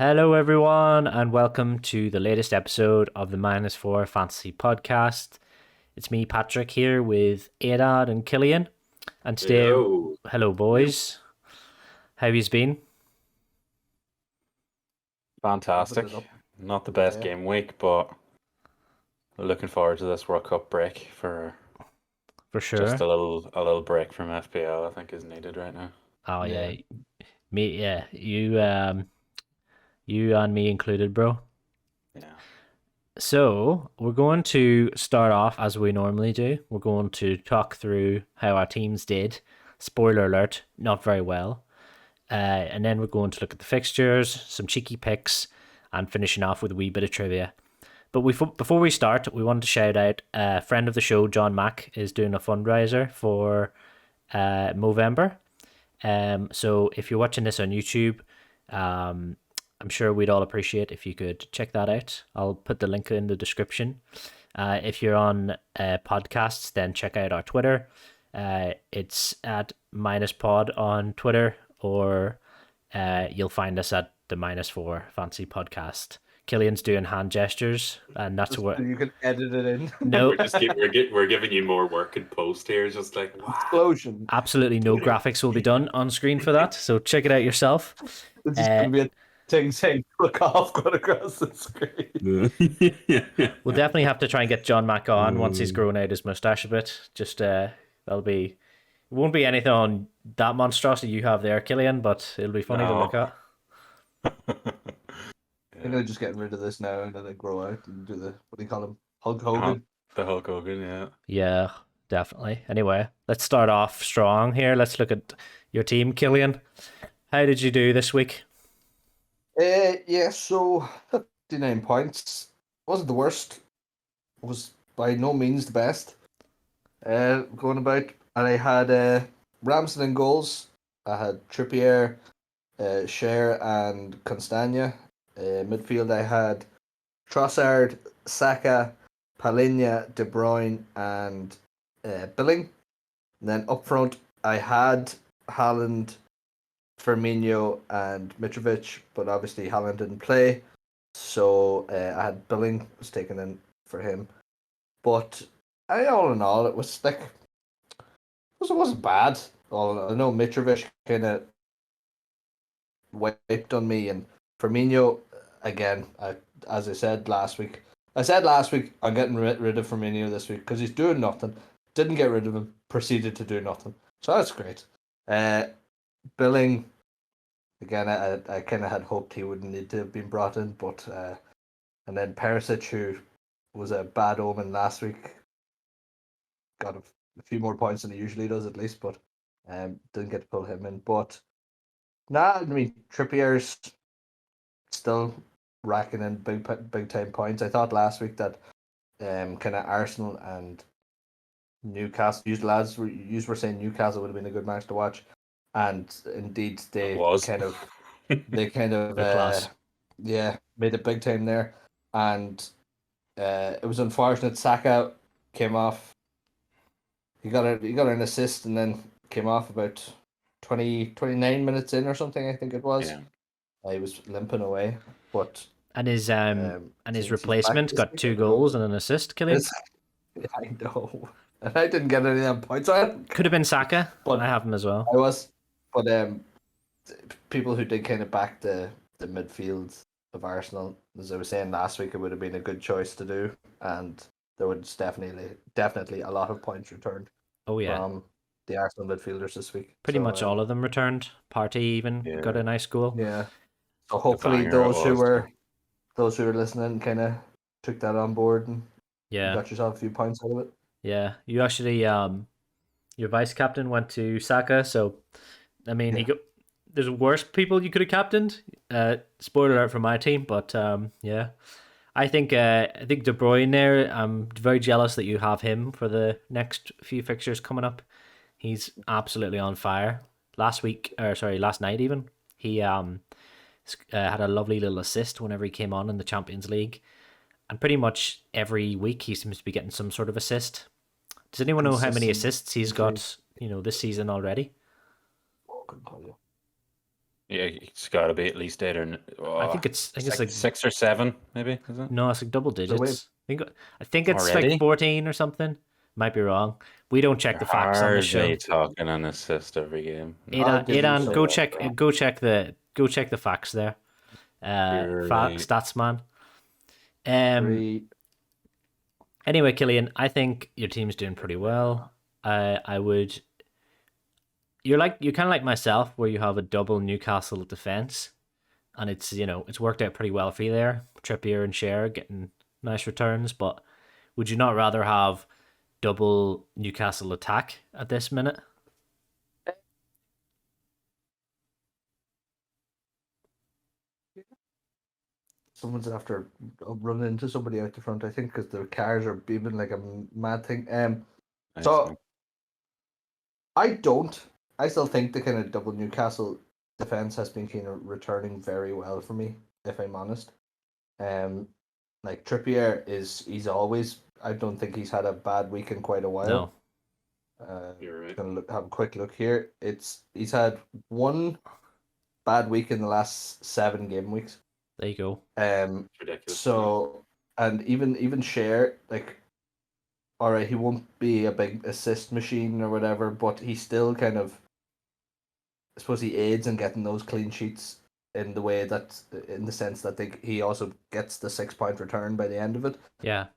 Hello, everyone, and welcome to the latest episode of the Minus Four Fantasy Podcast. It's me, Patrick, here with Adad and Killian. And today, Yo. hello, boys. How have you been? Fantastic. Not the best game week, but looking forward to this World Cup break for sure. just a little break from FPL. I think is needed right now. Oh yeah, you and me included, bro. Yeah. So we're going to start off as we normally do. We're going to talk through how our teams did. Spoiler alert, not very well. And then we're going to look at the fixtures, some cheeky picks, and finishing off with a wee bit of trivia. But before we start, we wanted to shout out a friend of the show, John Mack, is doing a fundraiser for Movember. So if you're watching this on YouTube, I'm sure we'd all appreciate if you could check that out. I'll put the link in the description. If you're on podcasts, then check out our Twitter. It's at -pod on Twitter, or you'll find us at the -4 Fancy Podcast. Killian's doing hand gestures, and that's what you can edit it in. No, we're giving you more work in post here. Just like explosion. Absolutely no graphics will be done on screen for that. So check it out yourself. It's just gonna be a thing saying "click off" going across the screen. We'll definitely have to try and get John Mack on once he's grown out his mustache a bit. Just that'll be. It won't be anything on that monstrosity you have there, Killian, but it'll be funny to look at. Just getting rid of this now and then they grow out and do the what do you call him? Hulk Hogan. The Hulk Hogan, yeah. Yeah, definitely. Anyway, let's start off strong here. Let's look at your team, Killian. How did you do this week? So 59 points. Wasn't the worst. Was by no means the best. Going about, and I had Ramsden in goals. I had Trippier, Cher, and Constagna. Midfield, I had Trossard, Saka, Palinha, De Bruyne, and Billing. And then up front, I had Haaland, Firmino, and Mitrovic, but obviously Haaland didn't play, so I had Billing was taken in for him. But all in all, it was like it wasn't bad. I know Mitrovic kind of wiped on me, and Firmino again. As I said last week, I'm getting rid of Firmino this week because he's doing nothing. Didn't get rid of him. Proceeded to do nothing. So that's great. Billing, again, I kind of had hoped he wouldn't need to have been brought in, but and then Perisic, who was a bad omen last week, got a few more points than he usually does at least, but didn't get to pull him in. But I mean Trippier's still racking in big time points. I thought last week that kind of Arsenal and Newcastle, you were saying Newcastle would have been a good match to watch, and indeed they kind of made it big time there, and it was unfortunate. Saka came off. He got an assist and then came off about 29 minutes in or something. I think it was. Yeah. He was limping away, but and his replacement got 2 goals and an assist. Killian, I know. And I didn't get any of them points on it. Could have been Saka, but I have him as well. I was, but people who did kind of back the midfield of Arsenal, as I was saying last week, it would have been a good choice to do, and there was definitely a lot of points returned. Oh yeah, from the Arsenal midfielders this week. Pretty much all of them returned. Partey even got a nice goal. Yeah. So hopefully those who were listening kind of took that on board and got yourself a few points out of it. Yeah, you actually your vice captain went to Saka, so I mean there's worse people you could have captained. Spoiler alert for my team, but I think De Bruyne there. I'm very jealous that you have him for the next few fixtures coming up. He's absolutely on fire. Last night even, he had a lovely little assist whenever he came on in the Champions League, and pretty much every week he seems to be getting some sort of assist. Does anyone know how many assists he's got, this season already? Yeah, it's got to be at least 8 or I think it's like 6 or 7, maybe, is it? no, it's like double So wait, digits. I think it's like Already? 14 or something. Might be wrong. We don't check You're the facts on this show. hardly talking an assist every game. I'll No, give you Aidan, some. go check the facts there. purely. Stats man. Um. 3. Anyway, Killian, I think your team's doing pretty well. I would. You're kind of like myself, where you have a double Newcastle defense, and it's worked out pretty well for you there. Trippier and Cher getting nice returns, but would you not rather have double Newcastle attack at this minute? Someone's after running into somebody out the front, I think, because the cars are beeping like a mad thing. So I don't. I still think the kind of double Newcastle defense has been kind of returning very well for me, if I'm honest. Like Trippier he's always. I don't think he's had a bad week in quite a while. No. You're right. Gonna have a quick look here. He's had one bad week in the last 7 game weeks. There you go. It's ridiculous. So and even Cher, like, all right, he won't be a big assist machine or whatever, but he still kind of, I suppose, he aids in getting those clean sheets in the way that, in the sense that he also gets the 6-point return by the end of it, Yeah.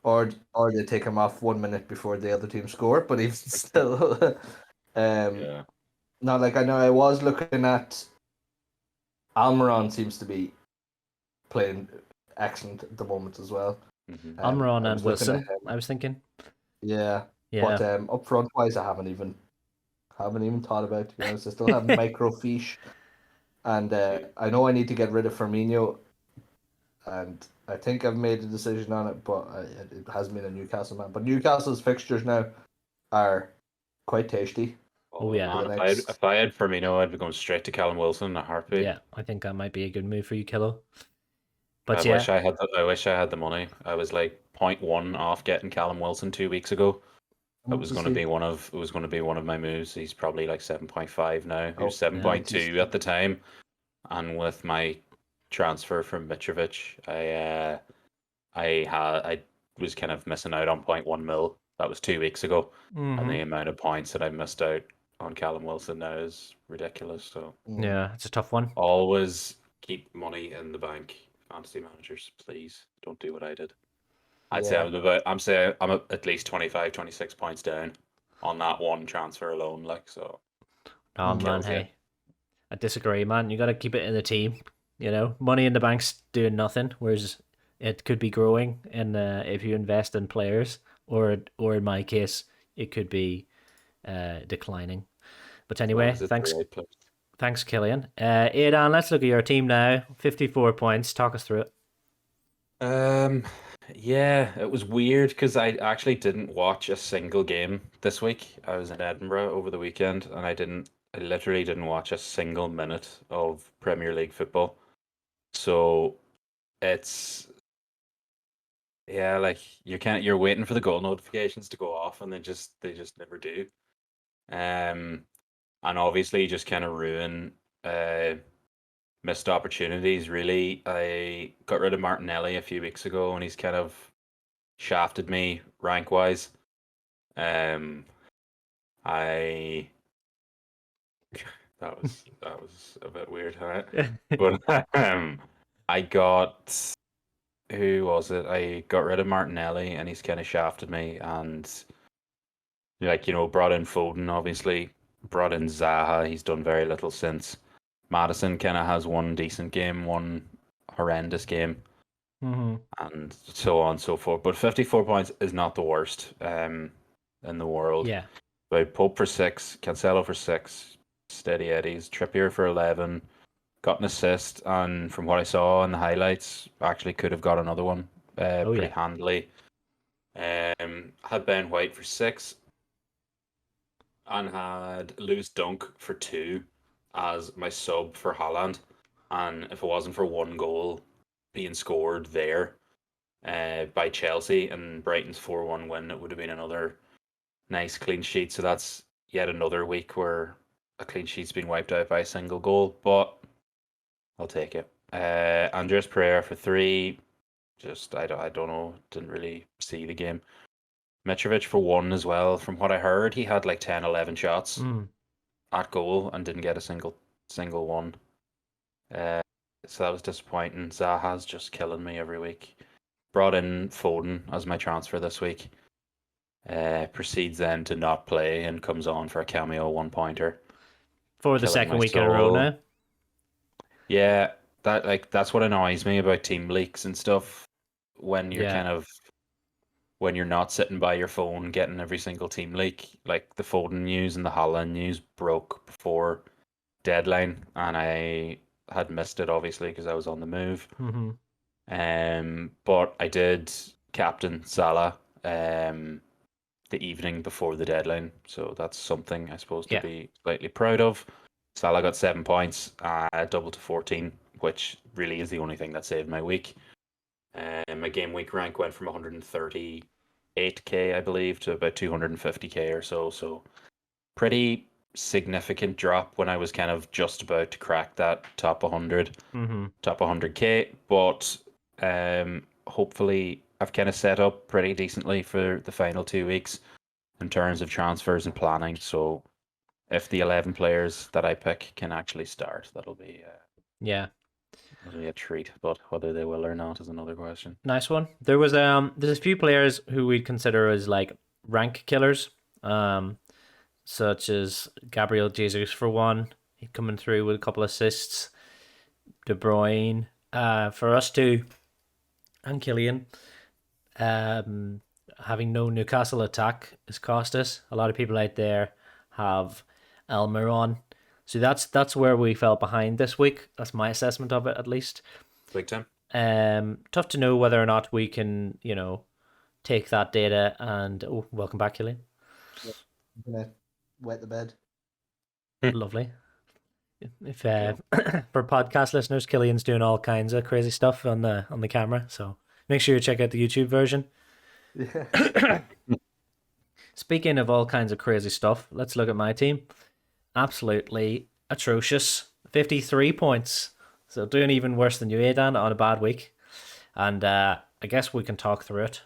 or they take him off 1 minute before the other team score, but even still, Yeah. not like I know I was looking at. Almiron seems to be playing excellent at the moment as well. Mhm. Almiron I and was looking Wilson, at him. I was thinking. Yeah. Yeah. But up front wise, I haven't even thought about it, to be honest. I still have microfiche, and I know I need to get rid of Firmino, and I think I've made a decision on it, but it has been a Newcastle man. But Newcastle's fixtures now are quite tasty. Oh, yeah. Man, The if next- I had Firmino, I'd be going straight to Callum Wilson in a heartbeat. Yeah, I think that might be a good move for you, Kilo. But I yeah, wish I wish I had the money. I was like 0.1 off getting Callum Wilson 2 weeks ago. It was going to be one of my moves. He's probably like 7.5 now. He was 7.2 at the time, and with my transfer from Mitrovic, I was kind of missing out on 0.1 mil. That was 2 weeks ago, and the amount of points that I missed out on Callum Wilson now is ridiculous. So yeah, it's a tough one. always keep money in the bank, fantasy managers. Please don't do what I did. I'd say I'm at least 25, 26 points down on that one transfer alone. Like, so. Oh man, hey, I disagree, man. You got to keep it in the team. Money in the bank's doing nothing, whereas it could be growing. And if you invest in players, or in my case, it could be declining. But anyway, thanks, Killian. Aidan, let's look at your team now. 54 points. Talk us through it. Yeah, it was weird because I actually didn't watch a single game this week. I was in Edinburgh over the weekend, and I literally didn't watch a single minute of Premier League football. So it's, yeah, like you're waiting for the goal notifications to go off, and they just never do. And obviously just kind of ruin missed opportunities, really. I got rid of Martinelli a few weeks ago, and he's kind of shafted me rank wise. I that was a bit weird, huh? But I got, who was it? I got rid of Martinelli, and he's kind of shafted me, and brought in Foden, obviously, brought in Zaha. He's done very little since. Madison kind of has one decent game, one horrendous game, and so on and so forth. But 54 points is not the worst in the world. Yeah. But Pope for 6, Cancelo for 6, Steady Eddies, Trippier for 11, got an assist, and from what I saw in the highlights, actually could have got another one pretty handily. Had Ben White for 6, and had Lewis Dunk for 2 as my sub for Haaland. And if it wasn't for one goal being scored there by Chelsea and Brighton's 4-1 win, it would have been another nice clean sheet. So that's yet another week where a clean sheet's been wiped out by a single goal. But I'll take it. Andres Pereira for 3. Just I don't know. Didn't really see the game. Mitrovic for 1 as well. From what I heard, he had like 10, 11 shots at goal and didn't get a single one. So that was disappointing. Zaha's just killing me every week. Brought in Foden as my transfer this week. Proceeds then to not play and comes on for a cameo 1-pointer. For the Killing second my week in a row soul. now. Yeah, that's what annoys me about team leaks and stuff. When you're Yeah. when you're not sitting by your phone getting every single team leak. Like the Foden news and the Haaland news broke before deadline, and I had missed it obviously because I was on the move. Mm-hmm. But I did captain Salah the evening before the deadline, so that's something I suppose to Yeah. be slightly proud of. Salah got 7 points, double to 14, which really is the only thing that saved my week. My game week rank went from 138k, I believe, to about 250k or so. So pretty significant drop when I was kind of just about to crack that top 100, top 100k. But hopefully I've kind of set up pretty decently for the final 2 weeks in terms of transfers and planning. So if the 11 players that I pick can actually start, that'll be Yeah. a treat. But whether they will or not is another question. Nice one. There's a few players who we'd consider as like rank killers, such as Gabriel Jesus for one. He coming through with a couple assists. De Bruyne, for us too, and Killian. Having no Newcastle attack has cost us. A lot of people out there have Elmer on, so that's where we fell behind this week. That's my assessment of it, at least. Big time. Tough to know whether or not we can, take that data and welcome back, Killian. I'm gonna wet the bed. Lovely. If for podcast listeners, Killian's doing all kinds of crazy stuff on the camera, so make sure you check out the YouTube version. Yeah. Speaking of all kinds of crazy stuff, let's look at my team. Absolutely atrocious. 53 points. So doing even worse than you, Aidan, on a bad week. And I guess we can talk through it.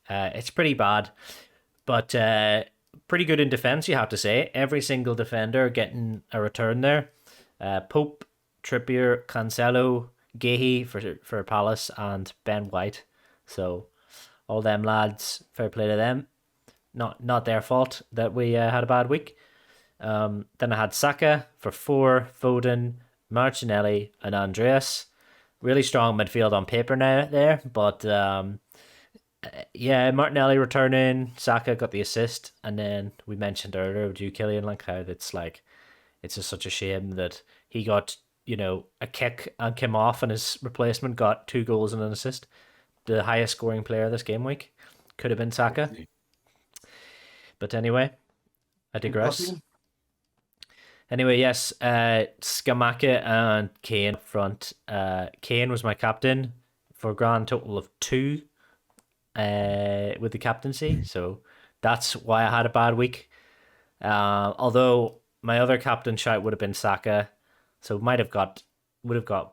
It's pretty bad, but pretty good in defense, you have to say. Every single defender getting a return there. Pope, Trippier, Cancelo, Gahey for Palace, and Ben White. So all them lads, fair play to them. Not their fault that we had a bad week. Then I had Saka for 4, Foden, Martinelli, and Andreas. Really strong midfield on paper now there, but yeah, Martinelli returning, Saka got the assist, and then we mentioned earlier with you, Killian, like how it's just such a shame that he got a kick and came off, and his replacement got 2 goals and an assist. The highest scoring player this game week could have been Saka. But anyway, I digress. Anyway, yes, Skamaka and Kane up front. Kane was my captain for a grand total of 2 with the captaincy. So that's why I had a bad week. Although my other captain shout would have been Saka. So would have got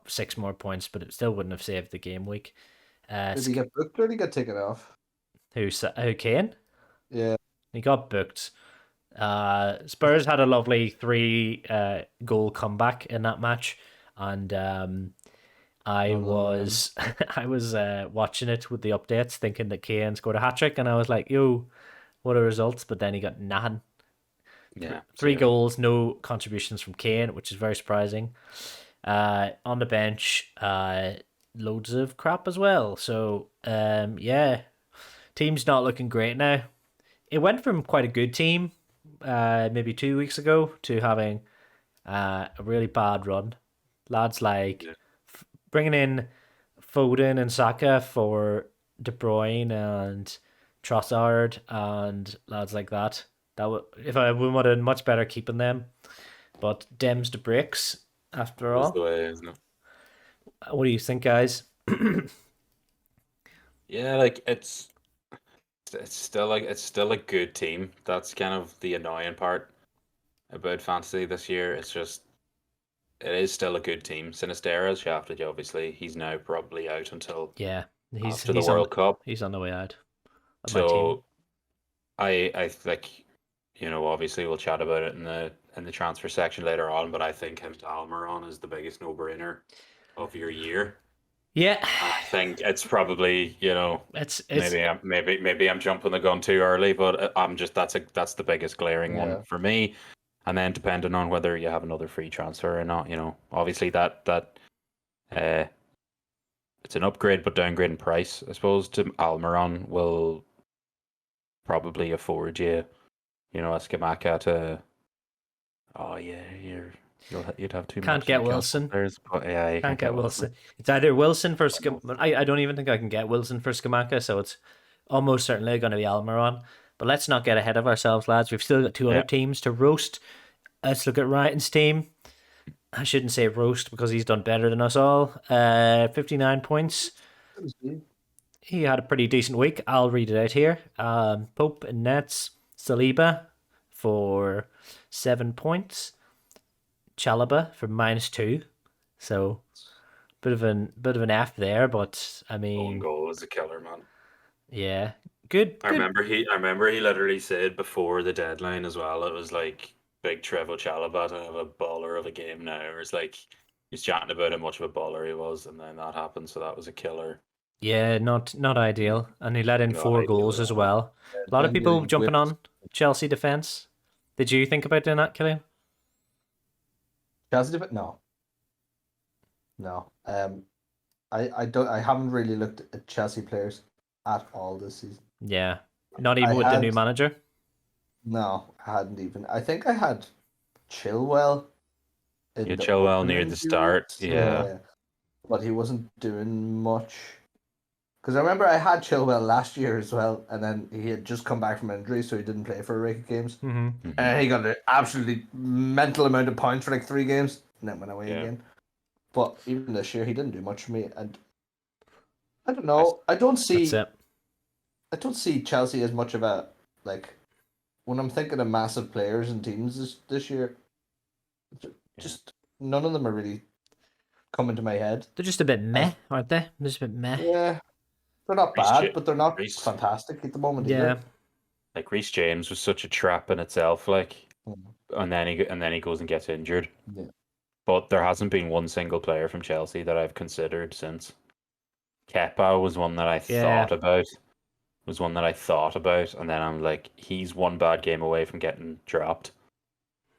6 more points, but it still wouldn't have saved the game week. Did he get booked or did he get taken off? Who Kane? Yeah. He got booked. Spurs had a lovely 3 goal comeback in that match, and I was watching it with the updates, thinking that Kane scored a hat trick, and I was like, "Yo, what are results?" But then he got nothing. Yeah, 3 goals, no contributions from Kane, which is very surprising. On the bench, loads of crap as well. So yeah, team's not looking great now. It went from quite a good team maybe 2 weeks ago to having a really bad run. Lads like bringing in Foden and Saka for De Bruyne and Trossard and lads like that. If I would have done much better keeping them, but Dems to breaks after all. That's the way, isn't it? What do you think, guys? Yeah, like it's still a good team. That's kind of the annoying part about fantasy this year. it is still a good team. Sinisterra's shafted you, obviously. He's now probably out until Yeah, after the World Cup. he's on the way out of my team. So I think, obviously we'll chat about it in the transfer section later on, but I think him to Almiron is the biggest no-brainer of your year. Yeah, I think it's probably, it's maybe I'm jumping the gun too early, but that's the biggest glaring one for me. And then depending on whether you have another free transfer or not, obviously that it's an upgrade but downgrade in price. I suppose to Almiron will probably afford you, a Skamaka to. Oh yeah, you'd have too can't much get Newcastle Wilson. players, but yeah, you Can't get Wilson. It's either Wilson for I don't even think I can get Wilson for Skamaka, so it's almost certainly going to be Almiron. But let's not get ahead of ourselves, lads. We've still got two other teams to roast. Let's look at Ryan's team. I shouldn't say roast because he's done better than us all. 59 points. He had a pretty decent week. I'll read it out here. Pope and Nets. Saliba for 7 points. Chalaba for -2. So bit of an F there, but I mean, own goal is a killer, man. Yeah, good. I remember he literally said before the deadline as well. It was like big Trevo Chalobah to have a baller of a game now. It was like he's chatting about how much of a baller he was, and then that happened. So that was a killer. Yeah, not ideal, and he let in 4 goals as well. A lot of people jumping on Chelsea defense. Did you think about doing that, Killian? Chelsea defense? No. I don't. I haven't really looked at Chelsea players at all this season. Yeah, not even with the new manager. No, I hadn't even. I think I had Chilwell. Chilwell near the start, yeah. But he wasn't doing much. Because I remember I had Chilwell last year as well, and then he had just come back from injury, so he didn't play for a rake of games. Mm-hmm. And he got an absolutely mental amount of points for like 3 games, and then went away again. But even this year, he didn't do much for me, and I don't know. I don't see Chelsea as much of a when I'm thinking of massive players and teams this year. Just none of them are really coming to my head. They're just a bit meh, aren't they? They're just a bit meh. Yeah, they're not bad, but they're not fantastic at the moment. Yeah, like Reece James was such a trap in itself, and then he goes and gets injured. Yeah. But there hasn't been one single player from Chelsea that I've considered since. Kepa was one that I thought about. And then I'm like, he's one bad game away from getting dropped.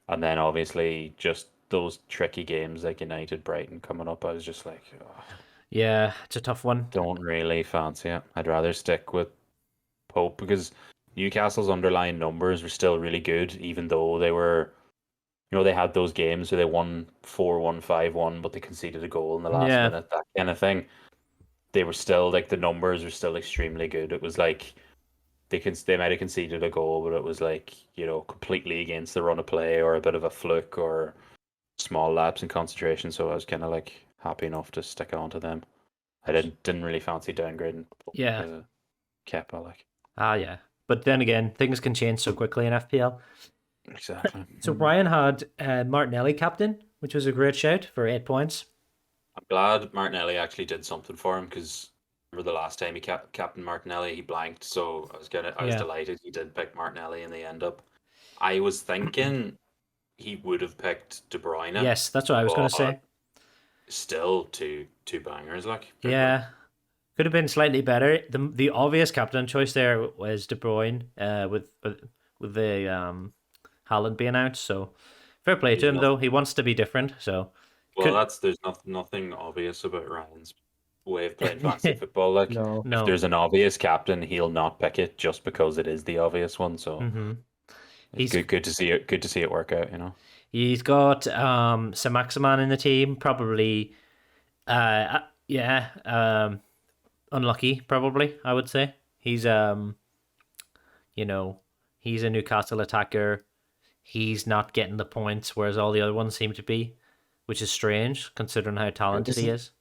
And then obviously just those tricky games like United, Brighton coming up, I was just like, yeah, it's a tough one. Don't really fancy it. I'd rather stick with Pope because Newcastle's underlying numbers were still really good, even though they were, they had those games where they won 4-1, 5-1, but they conceded a goal in the last minute, that kind of thing. They were still the numbers were still extremely good. It was like they might have conceded a goal, but it was completely against the run of play or a bit of a fluke or small lapse in concentration. So I was kind of happy enough to stick on to them. I didn't really fancy downgrading. Kepa yeah. But then again, things can change so quickly in FPL. Exactly. So Ryan had Martinelli captain, which was a great shout for 8 points. I'm glad Martinelli actually did something for him because remember the last time he captain Martinelli, he blanked. So I was delighted he did pick Martinelli in the end up. I was thinking he would have picked De Bruyne. Yes, that's what I was going to say. Still two bangers, Yeah, could have been slightly better. The obvious captain choice there was De Bruyne, with the Haaland being out. So fair play to him though. He wants to be different. So there's nothing obvious about Ryan's way of playing fantasy football. No. If there's an obvious captain, he'll not pick it just because it is the obvious one. So it's good to see it. Good to see it work out. He's got Saint-Maximin in the team. Probably, unlucky. Probably, I would say he's he's a Newcastle attacker. He's not getting the points, whereas all the other ones seem to be, which is strange considering how talented he is.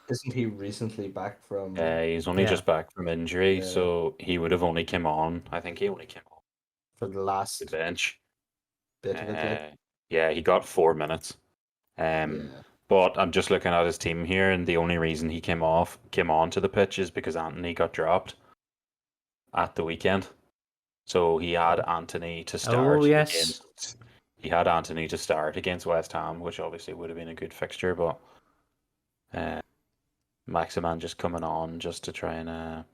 Isn't he recently back from? He's only just back from injury, so he would have only come on. I think he only came on for the last bench. bit of it. Yeah, he got 4 minutes. Yeah. But I'm just looking at his team here, and the only reason he came on to the pitch is because Anthony got dropped at the weekend. So he had Anthony to Oh start yes, against. He had Anthony to start against West Ham, which obviously would have been a good fixture, but uh, Maximan just coming on just to try and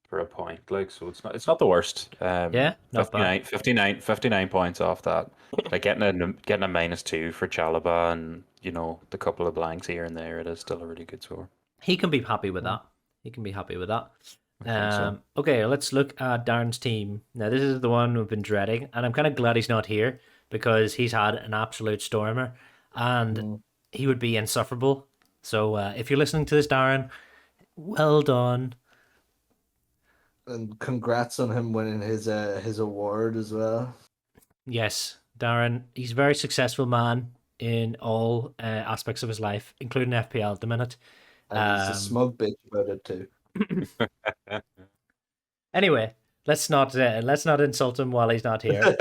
for a point. Like, so it's not the worst. yeah, not bad. 59 points off that. Like getting a -2 for Chalaba and the couple of blanks here and there, it is still a really good score. He can be happy with that. He can be happy with that. I think so. Okay, let's look at Darren's team. Now, this is the one we've been dreading, and I'm kind of glad he's not here because he's had an absolute stormer, and Mm. he would be insufferable. So, if you're listening to this, Darren, well done. And congrats on him winning his award as well. Yes, Darren, he's a very successful man in all aspects of his life, including FPL at the minute. And he's a smug bitch about it too. Anyway, let's not insult him while he's not here.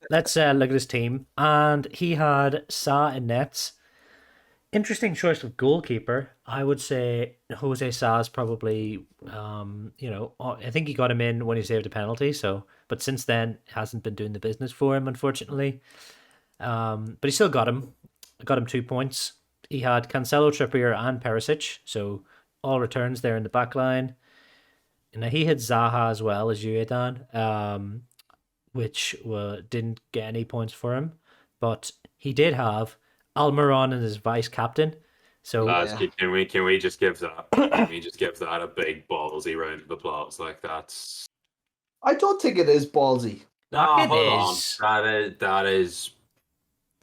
Let's look at his team, and he had Sa in nets. Interesting choice of goalkeeper. I would say Jose Sa's probably, I think he got him in when he saved a penalty. So, but since then, it hasn't been doing the business for him, unfortunately. But he still got him 2 points. He had Cancelo, Trippier, and Perisic, so all returns there in the back line. And he had Zaha as well as you, Dan, which didn't get any points for him. But he did have Almiron as his vice captain. So Lads, Yeah. can we just give that can we just give that a big ballsy round of applause? Like that's I don't think it is ballsy. no, it hold on. is. That is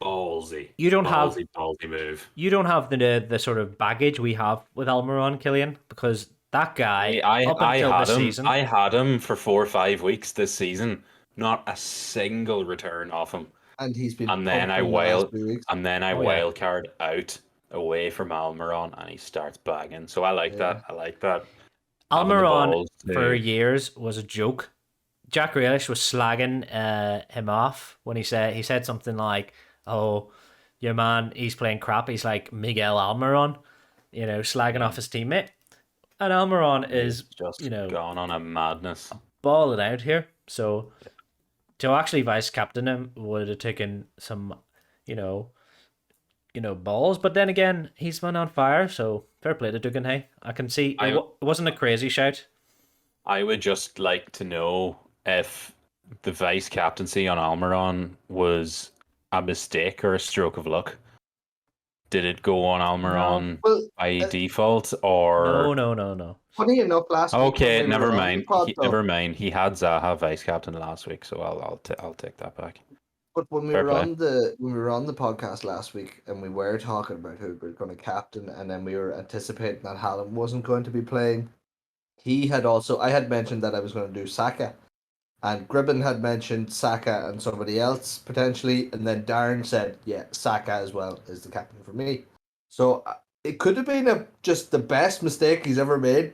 ballsy. You don't have ballsy move. you don't have the sort of baggage we have with Almiron, Killian, because that guy up I until had this him. season, I had him for 4 or 5 weeks this season. Not a single return off him. And he's been And then I pumping the last wild few weeks. and then I Oh, yeah. wildcard out away from Almiron and he starts bagging. So I like Yeah. that. I like that. Having the Almiron balls for to- years was a joke. Jack Grealish was slagging him off when he said something like, "Oh, your man, he's playing crap. He's like Miguel Almiron," slagging off his teammate. And Almiron is, just gone on a madness. balling out here. So to actually vice captain him would have taken some, balls. But then again, he's been on fire. So fair play to Dugan. Hey, I can see it wasn't a crazy shout. I would just like to know if the vice captaincy on Almiron was a mistake or a stroke of luck. Did it go on Almiron Well, by default or No. funny enough, last week. Okay, when we never were on mind. the pod, though, Never mind. He had Zaha vice captain last week, so I'll take that back. But when we Fair were play. on the podcast last week, and we were talking about who we were going to captain, and then we were anticipating that Haaland wasn't going to be playing. I had mentioned that I was going to do Saka, and Gribben had mentioned Saka and somebody else potentially, and then Darren said, "Yeah, Saka as well is the captain for me." So it could have been just the best mistake he's ever made,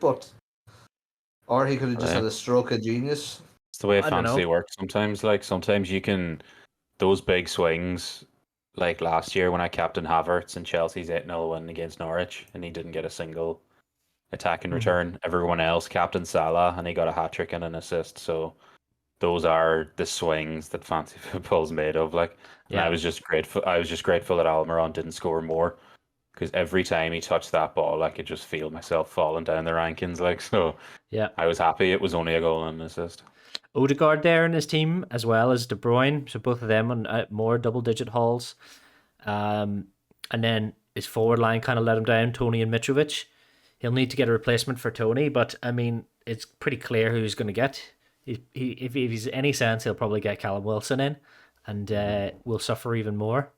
or he could have just Yeah. had a stroke of genius. It's the way I don't fantasy know. works sometimes. Like sometimes you can those big swings. Like last year when I captained Havertz and Chelsea's 8-0 win against Norwich, and he didn't get a single attack in Mhm. return. Everyone else captained Salah, and he got a hat trick and an assist. So those are the swings that fantasy football's made of. Like, and Yeah. I was just grateful. I was just grateful that Almiron didn't score more, because every time he touched that ball, I could just feel myself falling down the rankings. Like, so Yeah. I was happy it was only a goal and an assist. Odegaard there in his team, as well as De Bruyne. So both of them on more double-digit hauls. And then his forward line kind of let him down, Tony and Mitrovic. He'll need to get a replacement for Tony, but I mean, it's pretty clear who he's going to get. If he's any sense, he'll probably get Callum Wilson in, and will suffer even more.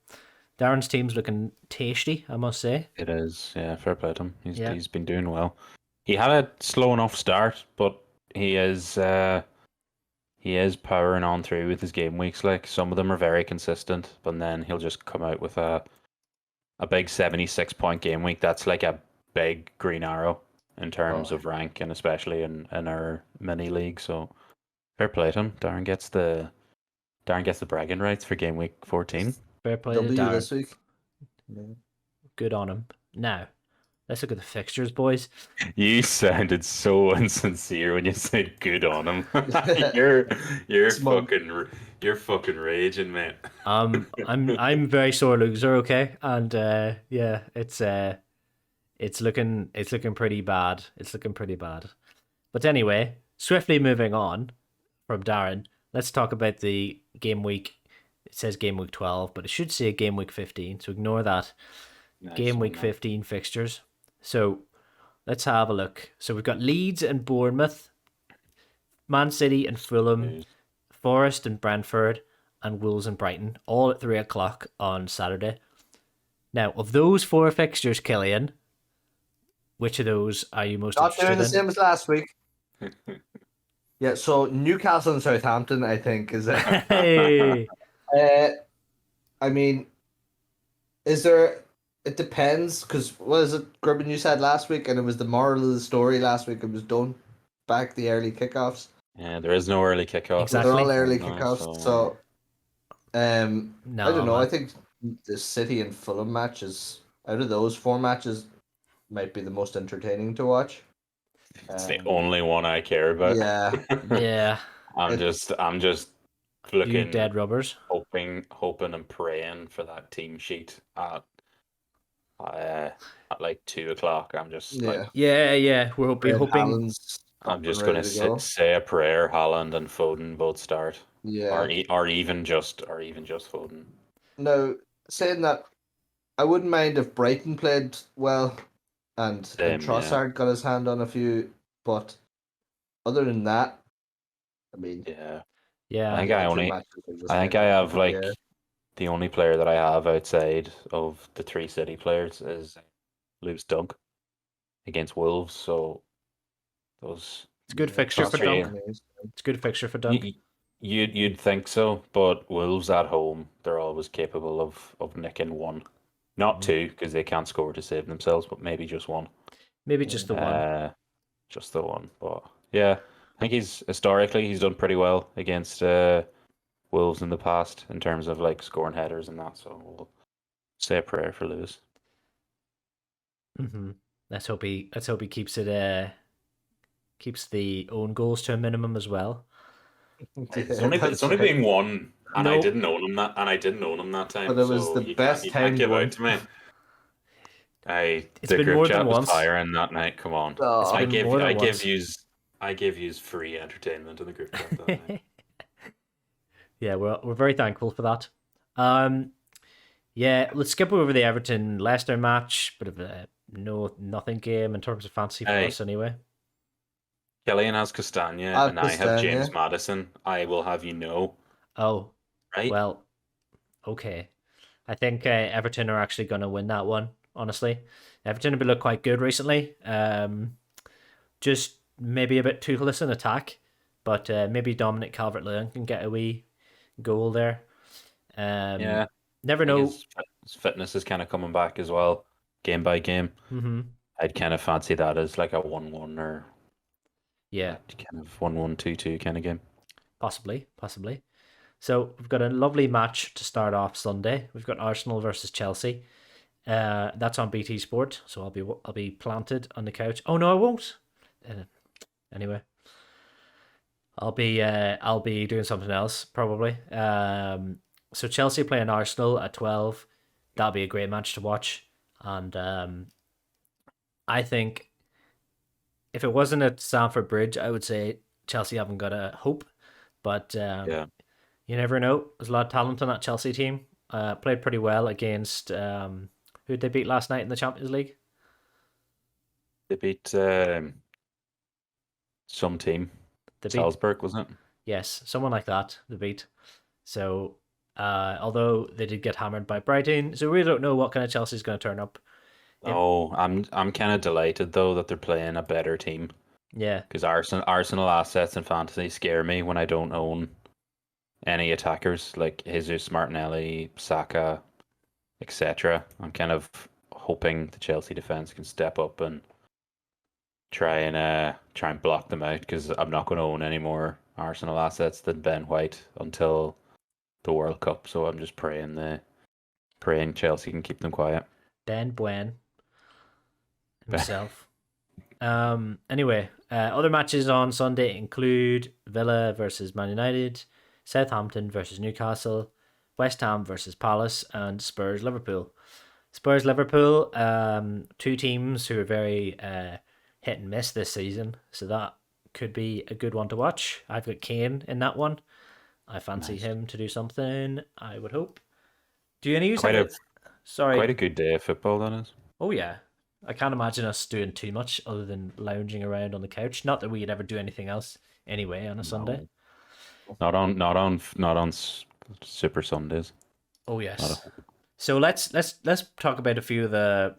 Darren's team's looking tasty, I must say. It is, yeah, fair play to him. Yeah. He's been doing well. He had a slow enough start, but he is powering on through with his game weeks. Like some of them are very consistent, but then he'll just come out with a big 76-point game week. That's like a big green arrow in terms of rank, and especially in our mini league. So fair play to him. Darren gets the bragging rights for game week 14. Fair play to W Darren. this week. Yeah. Good on him. Now, let's look at the fixtures, boys. You sounded so insincere when you said good on him. You're Smug. you're fucking raging, mate. I'm very sore loser, okay, and yeah, it's looking pretty bad. It's looking pretty bad. But anyway, swiftly moving on from Darren, let's talk about the game week. It says game week 12, but it should say game week 15. So ignore that. Nice Game one, week man. 15 fixtures. So let's have a look. So we've got Leeds and Bournemouth, Man City and Fulham, Forest and Brentford, and Wolves and Brighton, all at 3 o'clock on Saturday. Now, of those 4 fixtures, Killian, which of those are you most Not interested doing the in? same as last week. Yeah, so Newcastle and Southampton, I think, is Hey, I mean, is there? It depends, because what is it, Grubben, you said last week, and it was the moral of the story last week. It was don't back the early kickoffs. Yeah, there is no early kickoff. Exactly. They're all early No, kickoffs. So, I no, don't know. man. I think the City and Fulham matches, out of those 4 matches, might be the most entertaining to watch. it's the only one I care about. Yeah, Yeah, I'm It- just you looking, dead rubbers. hoping and praying for that team sheet at like 2 o'clock. I'm just like, Yeah. We're hoping. Haaland's I'm up just and gonna ready to go. say a prayer. Haaland and Foden both start, Yeah. or even just Foden. Now, saying that, I wouldn't mind if Brighton played well and Same, yeah. Trossard got his hand on a few, but other than that, I mean, Yeah, Yeah. I think the I other two only matches are just I think kind I of have up in the like air. the only player that I have outside of the 3 City players is Lewis Dunk against Wolves. So those It's a good fixture for Trossard, Dunk. It's a good fixture for Dunk. you'd think so, but Wolves at home, they're always capable of nicking one, not 2 because they can't score to save themselves, but maybe just one. Maybe just the one. Just the one. But yeah, I think he's done pretty well against Wolves in the past in terms of like scoring headers and that. So we'll say a prayer for Lewis. Mm-hmm. Let's hope he keeps it. Keeps the own goals to a minimum as well. It's Yeah, only that's only right. being one, and I No. didn't own him that time. But it was so the you best can't timed give one. out to me. It's The been group more chat than was once. tiring that night. Come on, Oh. It's been more than once. I give yous free entertainment in the group chat that night. Yeah, we're very thankful for that. Yeah, let's skip over the Everton Leicester match. Bit of a nothing game in terms of fantasy for Hey. us anyway. Killian has Castagna, I have and I have Castagna. James Madison. I will have you know, Oh, right? well, okay. I think Everton are actually going to win that one. Honestly, Everton have been looked quite good recently. Just maybe a bit toothless in attack, but maybe Dominic Calvert-Lewin can get a wee goal there. Yeah, Never I think know. his fitness is kind of coming back as well, game by game. Mm-hmm. I'd kind of fancy that as like a 1-1 or Yeah, kind of 1-1, 2-2 kind of game. possibly. So we've got a lovely match to start off Sunday. We've got Arsenal versus Chelsea. That's on BT Sport, so I'll be planted on the couch. Oh no, I won't. Anyway, I'll be doing something else probably. So Chelsea playing Arsenal at 12. That'll be a great match to watch, and I think if it wasn't at Stamford Bridge, I would say Chelsea haven't got a hope. But Yeah, you never know. There's a lot of talent on that Chelsea team. Played pretty well against who'd they beat last night in the Champions League? they beat some team. They beat Salzburg, wasn't it? Yes, someone like that. They beat. So although they did get hammered by Brighton, so we don't know what kind of Chelsea's going to turn up. Oh, I'm kind of delighted though that they're playing a better team Yeah, because Arsenal assets and fantasy scare me when I don't own any attackers like Jesus Martinelli, Saka, etc. I'm kind of hoping the Chelsea defense can step up and try and block them out because I'm not going to own any more Arsenal assets than Ben White until the World Cup. So I'm just praying praying Chelsea can keep them quiet. Dan Buen himself. Anyway, other matches on Sunday include Villa versus Man United, Southampton versus Newcastle, West Ham versus Palace, and Spurs Liverpool. Spurs Liverpool, two teams who are very hit and miss this season, so that could be a good one to watch. I've got Kane in that one. I fancy Nice. him to do something, I would hope. Do any of you Quite have a Sorry. quite a good day of football, that is. Oh yeah. I can't imagine us doing too much other than lounging around on the couch. Not that we'd ever do anything else anyway on a Sunday. No. Not on Super Sundays. Oh Not yes. a, So let's talk about a few of the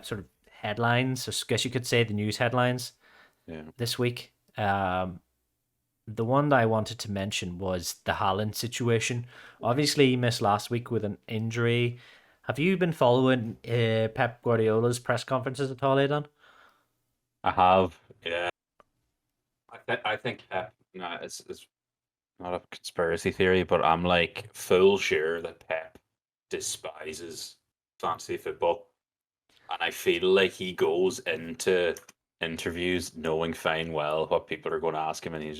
sort of headlines. I guess you could say the news headlines yeah. this week. The one that I wanted to mention was the Haaland situation. Obviously, he missed last week with an injury. Have you been following Pep Guardiola's press conferences at all, Aidan? I have. Yeah. I think Pep. No, it's not a conspiracy theory, but I'm like full sure that Pep despises fantasy football, and I feel like he goes into interviews knowing fine well what people are going to ask him, and he's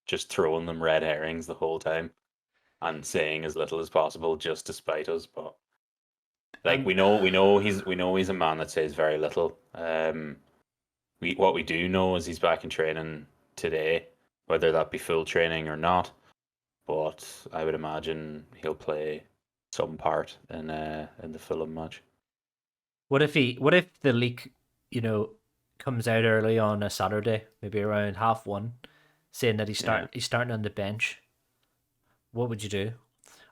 just throwing them red herrings the whole time and saying as little as possible just to spite us. But like And we know he's a man that says very little. What we do know is he's back in training today, whether that be full training or not. But I would imagine he'll play some part in the Fulham match. what if the leak, comes out early on a Saturday, maybe around 1:30, saying that he's starting on the bench? What would you do?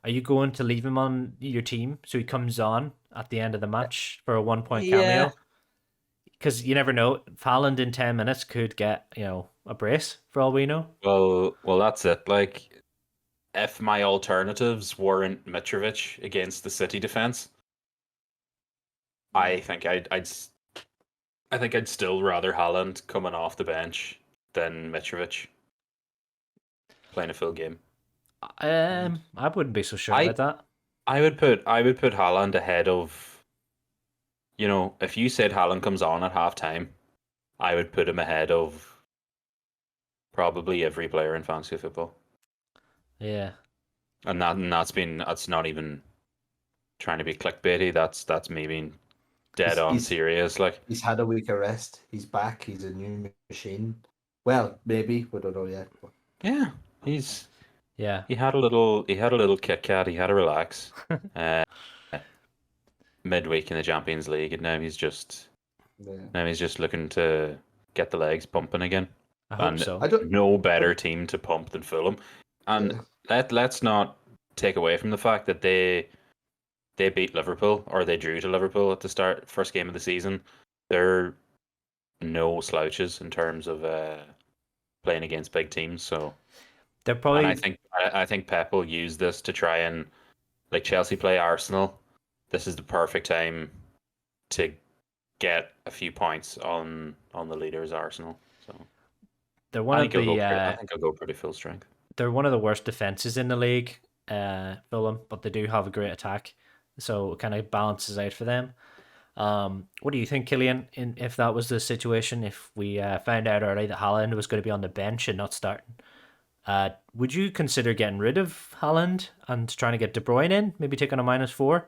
Are you going to leave him on your team so he comes on at the end of the match for a 1 point cameo? Because you never know. Haaland in 10 minutes could get, a brace for all we know. Well, that's it. Like, if my alternatives weren't Mitrovic against the City defense, I think I'd still rather Haaland coming off the bench than Mitrovic playing a full game. I wouldn't be so sure I about that. I would put Haaland ahead of, if you said Haaland comes on at half time, I would put him ahead of probably every player in fantasy football. Yeah. And that's not even trying to be clickbaity. That's me being dead on He's serious. Like, he's had a week of rest. He's back. He's a new machine. Well, maybe we don't know yet. But yeah, Yeah. he had a little Kit Kat. He had a relax uh, midweek in the Champions League, and yeah. now he's just looking to get the legs pumping again. I hope And so. I don't. no better team to pump than Fulham. And let's not take away from the fact that they beat Liverpool, or they drew to Liverpool at the first game of the season. They're no slouches in terms of playing against big teams. So, They're and probably I think Pep will use this to try and, like, Chelsea play Arsenal. This is the perfect time to get a few points on the leaders, Arsenal. So they're one I of think the I think I'll go pretty full strength. they're one of the worst defenses in the league, Fulham, but they do have a great attack, so it kind of balances out for them. What do you think, Killian? If that was the situation, if we found out early that Haaland was going to be on the bench and not starting, would you consider getting rid of Haaland and trying to get De Bruyne in? Maybe taking a -4.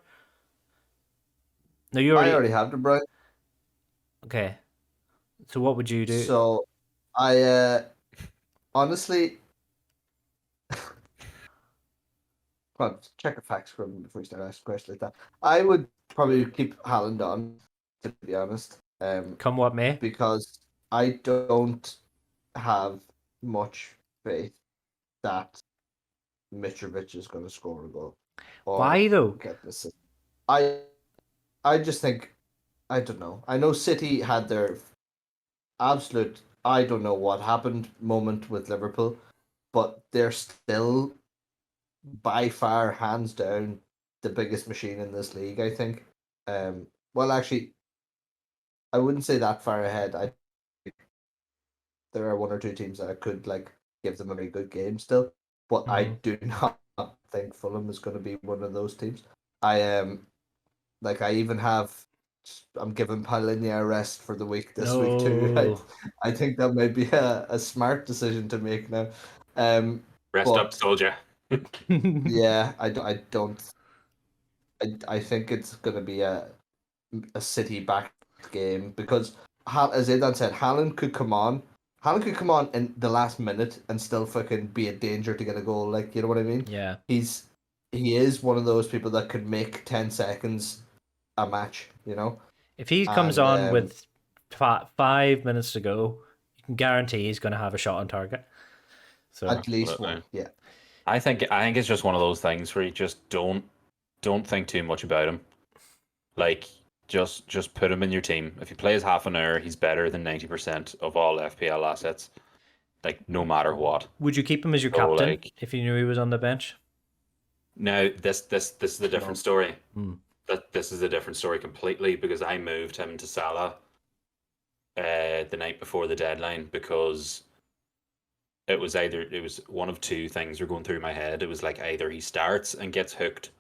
No, you I already already have De Bruyne, okay. So what would you do? so I honestly. Well, check the facts from before you start asking questions like that. I would probably keep Haaland on, to be honest, Come what may. because I don't have much faith that Mitrovic is going to score a goal or Why though? get an assist. I just think, I don't know. I know City had their absolute, I don't know what happened moment with Liverpool, but they're still by far, hands down, the biggest machine in this league, I think. Well, actually, I wouldn't say that far ahead. There are one or two teams that I could give them a very good game still, but I do not think Fulham is going to be one of those teams. I Like I even have, I'm giving Paulinia a rest for the week this week too. No. I think that might be a smart decision to make now. Rest up, But soldier. yeah, I don't. I think it's going to be a City back game because, as Aidan said, Haaland could come on. Haaland could come on in the last minute and still fucking be a danger to get a goal. Like, you know what I mean? Yeah. He is one of those people that could make 10 seconds a match. You know, If he comes and on with 5 minutes to go, you can guarantee he's going to have a shot on target. So at least Absolutely. one. Yeah. I think it's just one of those things where you just don't think too much about him. Like just put him in your team. If he plays half an hour, he's better than 90% of all FPL assets. Like no matter what. would you keep him as your So, captain like, if you knew he was on the bench? now this is a different story. Hmm. This is a different story completely because I moved him to Salah the night before the deadline because it was one of two things were going through my head. It was like either he starts and gets hooked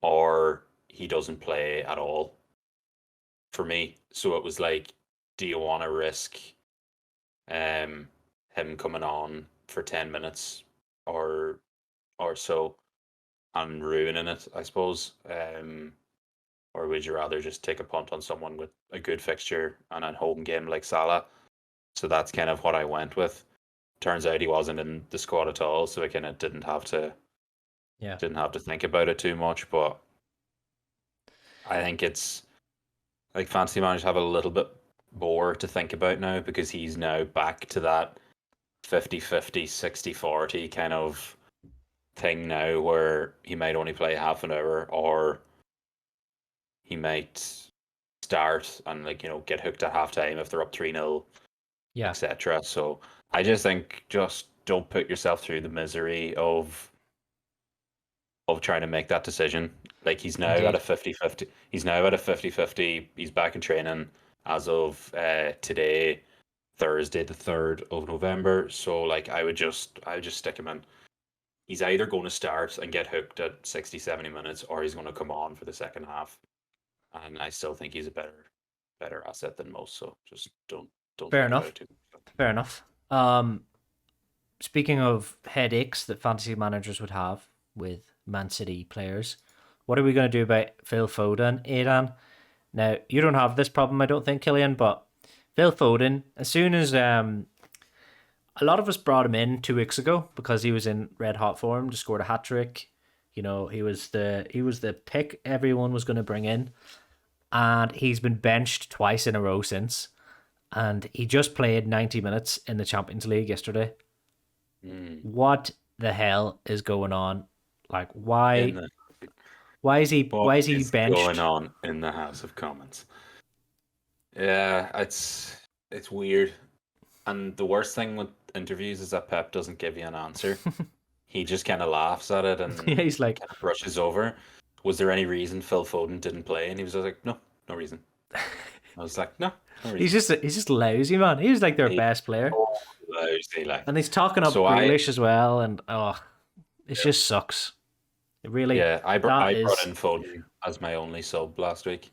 or he doesn't play at all for me. So it was like, do you want to risk him coming on for 10 minutes or so and ruining it, I suppose? Or would you rather just take a punt on someone with a good fixture and a home game like Salah? So that's kind of what I went with. Turns out he wasn't in the squad at all, so I kind of didn't have to think about it too much. But I think it's like fantasy managers have a little bit more to think about now because he's now back to that 50-50, 60-40 kind of thing now where he might only play half an hour or he might start and get hooked at halftime if they're up 3-0, Yeah. etc. So I just think just don't put yourself through the misery of trying to make that decision. Like he's now at a 50-50. He's now at a 50-50. He's back in training as of today, Thursday the 3rd of November. So like I would just stick him in. He's either going to start and get hooked at 60, 70 minutes or he's going to come on for the second half. And I still think he's a better asset than most. So just don't Fair think enough. about it too much. Fair enough. Speaking of headaches that fantasy managers would have with Man City players, what are we going to do about Phil Foden, Aidan? Now, you don't have this problem, I don't think, Killian, but Phil Foden, as soon as a lot of us brought him in 2 weeks ago because he was in red hot form, just scored a hat trick. You know, he was the pick everyone was going to bring in, and he's been benched twice in a row since. And he just played 90 minutes in the Champions League yesterday. What the hell is going on? Like, why is he benched? Going on in the House of Commons? Yeah, it's weird. And the worst thing with interviews is that Pep doesn't give you an answer. He just kind of laughs at it and Yeah, he's like, kind of brushes over. Was there any reason Phil Foden didn't play? And he was like, no reason. I was like, no reason. he's just lousy, man. He was like their best player. Lousy, like. And he's talking up Grealish as well, and it just sucks. It really. Yeah, I brought in Foden as my only sub last week.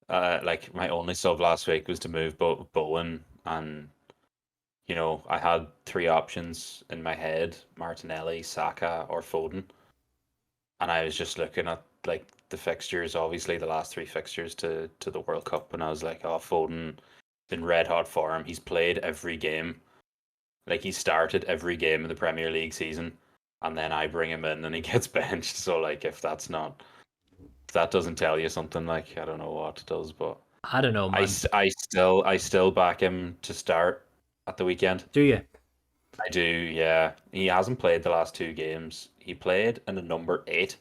Like my only sub last week was to move Bowen, and I had 3 options in my head: Martinelli, Saka, or Foden. And I was just looking at like the fixtures, obviously the last 3 fixtures to the World Cup, and I was like, oh, Foden in red hot form. He's played every game. Like he started every game in the Premier League season, and then I bring him in and he gets benched. So like if that doesn't tell you something, like I don't know what does, but I don't know, man. I still back him to start at the weekend. Do you? I do, yeah. He hasn't played the last 2 games. He played in a number 8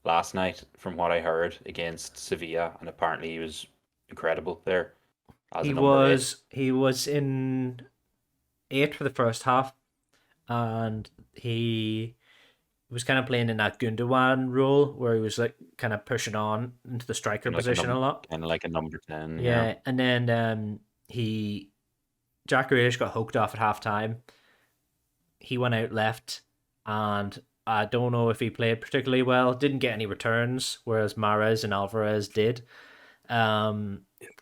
last night, from what I heard, against Sevilla, and apparently he was incredible there. He was in 8 for the first half, and he was kind of playing in that Gundogan role where he was like kind of pushing on into the striker position a lot. Kind of like a number 10. Yeah, and then Jack Grealish got hooked off at halftime. He went out left, and I don't know if he played particularly well. Didn't get any returns, whereas Mahrez and Alvarez did. Um,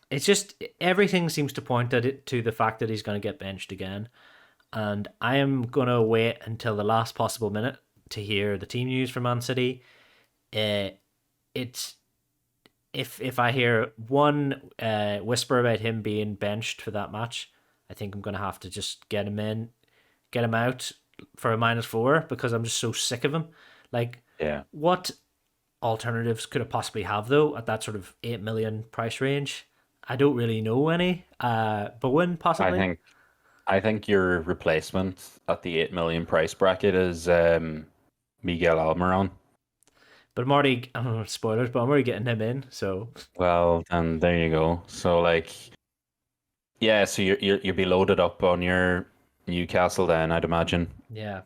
it's just everything seems to point at it to the fact that he's going to get benched again, and I am going to wait until the last possible minute to hear the team news from Man City. Uh, it's if I hear one whisper about him being benched for that match, I think I'm going to have to just get him in, get him out for a -4 because I'm just so sick of him. Like, Yeah, what alternatives could it possibly have though at that sort of 8 million price range? I don't really know any. Bowen I possibly, think I think your replacement at the 8 million price bracket is Miguel Almiron. but I'm already I don't know, spoilers, but I'm already getting him in. So Well, then there you go. So like, yeah, so you'll be loaded up on your Newcastle then, I'd imagine. yeah,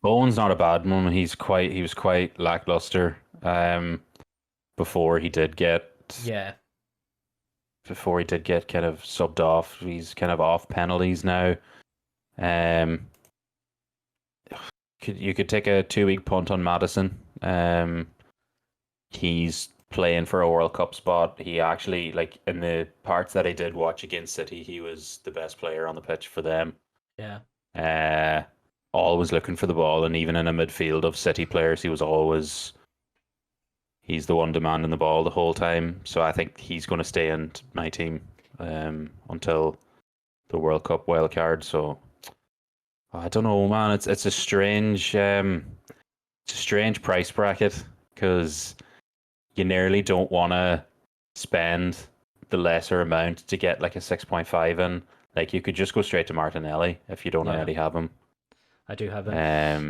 Bowen's not a bad one. He was quite lackluster before he did get yeah, kind of subbed off. He's kind of off penalties now. Um, you could take a 2 week punt on Madison. He's playing for a World Cup spot. He actually, like, in the parts that I did watch against City, he was the best player on the pitch for them. yeah. Uh, always looking for the ball, and even in a midfield of City players, he's the one demanding the ball the whole time. So I think he's going to stay in my team until the World Cup wild card. So I don't know, man. It's a strange price bracket because you nearly don't want to spend the lesser amount to get like a 6.5 in. Like you could just go straight to Martinelli if you don't Yeah. already have him. I do have him.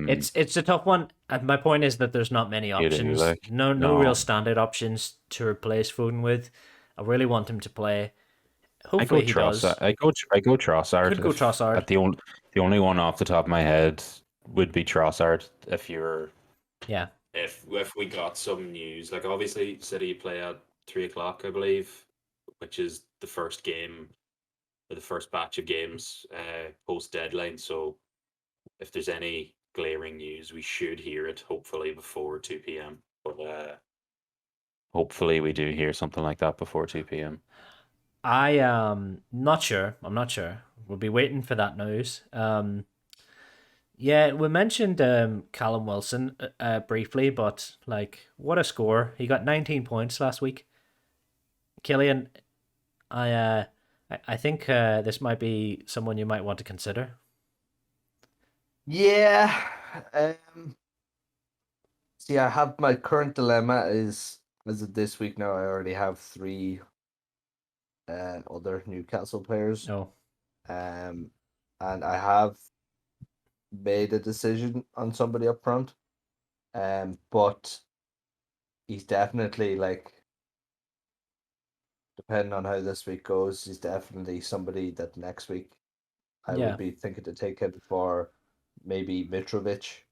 Um, It's a tough one. And my point is that there's not many You do, options. like, No no. real standard options to replace Foden with. I really want him to play. I go Hopefully he does. Trossard. I go Trossard. Could go Trossard. The only one off the top of my head would be Trossard. Yeah. If we got some news, like obviously City play at 3 o'clock, I believe, which is the first game or the first batch of games post deadline. So if there's any glaring news, we should hear it hopefully before 2 p.m. But hopefully we do hear something like that before 2 p.m. I am not sure. I'm not sure. We'll be waiting for that news. Yeah, we mentioned Callum Wilson briefly, but like, what a score! He got 19 points last week. Killian, I think this might be someone you might want to consider. Yeah. See, I have my current dilemma is as of this week now. I already have three other Newcastle players. No. And I have made a decision on somebody up front. But he's definitely like, depending on how this week goes, he's definitely somebody that next week I Yeah. would be thinking to take him for maybe Mitrovic,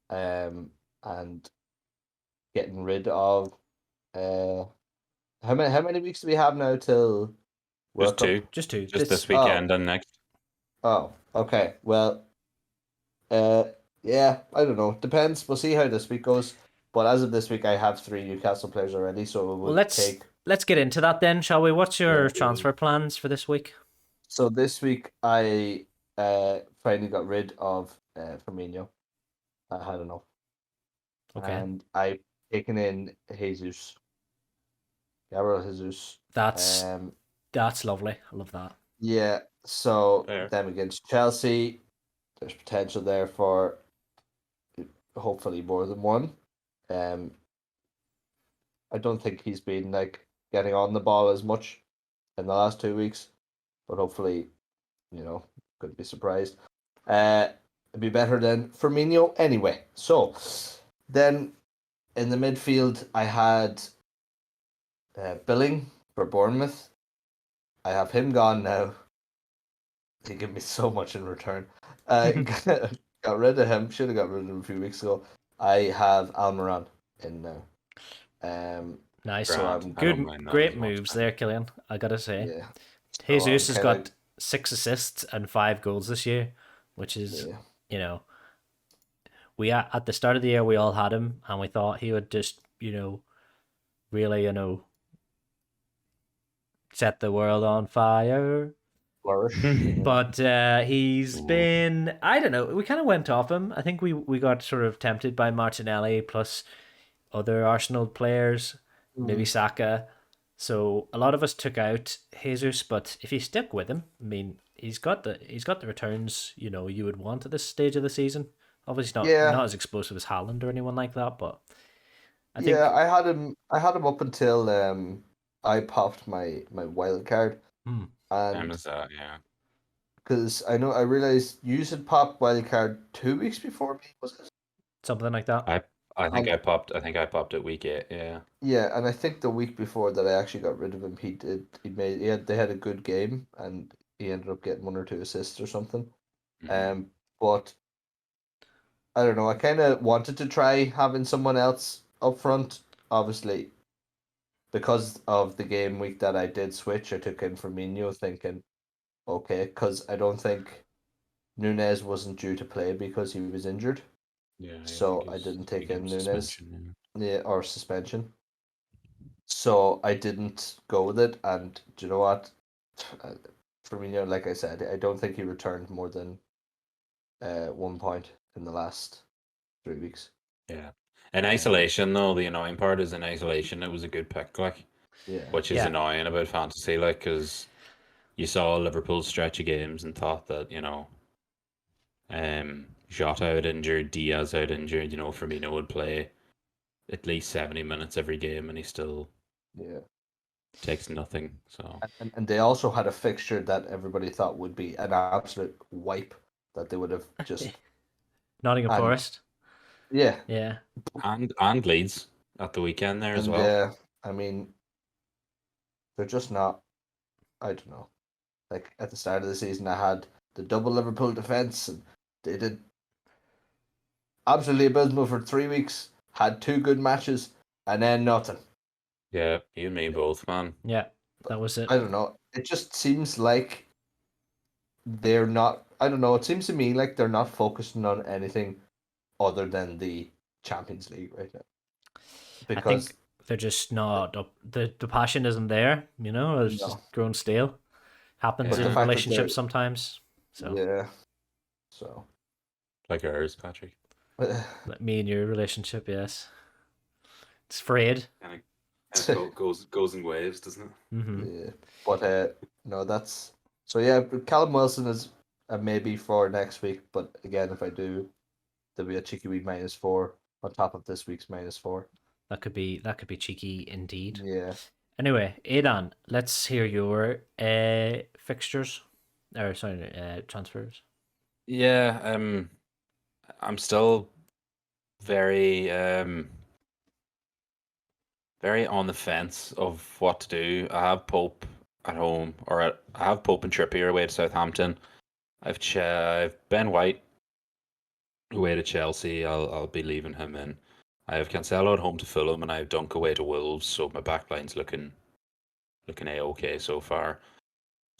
and getting rid of how many weeks do we have now till World Just two. Cup? Just two. Just this weekend and next. Oh, okay. Well, yeah, I don't know. Depends. We'll see how this week goes. But as of this week, I have three Newcastle players already, so it would Well, let's get into that then, shall we? What's your Yeah. transfer plans for this week? So this week, I finally got rid of Firmino. I had enough. Okay. And I taken in Jesus. Gabriel Jesus. That's lovely. I love that. Yeah, so Fair. them against Chelsea, there's potential there for hopefully more than one. I don't think he's been like getting on the ball as much in the last 2 weeks, but hopefully, could be surprised. It'd be better than Firmino anyway. So then in the midfield, I had Billing for Bournemouth. I have him gone now. He gave me so much in return. Got rid of him. Should have got rid of him a few weeks ago. I have Almiron in now. Nice. So Grand. I'm I don't Good, mind that great as much, moves man. there, Killian. I gotta say. yeah. Jesus has kinda- got 6 assists and 5 goals this year, which is, Yeah. you know, we at the start of the year we all had him, and we thought he would just really set the world on fire. Flourish. But he's Ooh. been, I don't know, we kind of went off him. I think we got sort of tempted by Martinelli plus other Arsenal players, maybe Mm. Saka. So a lot of us took out Jesus, but if you stick with him, I mean, he's got the returns you would want at this stage of the season. Obviously not Yeah, as explosive as Haaland or anyone like that, but I yeah. think I had him up until I popped my wild card, hmm, And and is that, yeah. because I realized you had popped wild card 2 weeks before me, was it? something like that. I And I think I popped at week 8, yeah. yeah, and I think the week before that I actually got rid of him. They had a good game, and he ended up getting 1 or 2 assists or something. Mhm. But I don't know. I kind of wanted to try having someone else up front. Obviously, because of the game week that I did switch, I took in Firmino, thinking, okay, because I don't think Nunez wasn't due to play because he was injured, Yeah, I think so I didn't he take got in a Nunez, suspension, yeah, or suspension. So I didn't go with it, and do you know what? Uh, Firmino, like I said, I don't think he returned more than 1 point in the last 3 weeks. yeah. In Um, isolation, though, the annoying part is in isolation, it was a good pick, like, yeah, which is Yeah, annoying about fantasy, like, because you saw Liverpool's stretch of games and thought that, Jota out injured, Diaz out injured, Firmino would play at least 70 minutes every game and he still yeah. takes nothing. So, And they also had a fixture that everybody thought would be an absolute wipe that they would have just Nottingham and Forest. yeah, Yeah, and Leeds at the weekend there as and well. I mean they're just not. I don't know. Like at the start of the season, I had the double Liverpool defense, and they did absolutely abysmal for 3 weeks. Had 2 good matches, and then nothing. Yeah, you and me both, man. yeah, that was it. I don't know. It just seems like they're not. I don't know. It seems to me like they're not focusing on anything other than the Champions League right now I because think they're just not up. The passion isn't there. It's just no. grown stale. Happens But the Yeah, in fact that they're relationships sometimes. So, yeah, so like ours, Patrick. like me and your relationship, yes, it's frayed. Kind of goes in waves, doesn't it? Mm-hmm. yeah. But no, that's so yeah. But Callum Wilson is a maybe for next week. But again, if I do, there'll be a cheeky wee -4 on top of this week's -4. That could be cheeky indeed. Yeah. Anyway, Aidan, let's hear your fixtures, or sorry, transfers. Yeah, I'm still very very on the fence of what to do. I have Pope at home, I have Pope and Trippier away to Southampton. I've Ben White away to Chelsea. I'll be leaving him in. I have Cancelo at home to Fulham, and I have Dunk away to Wolves. So my backline's looking a-okay so far.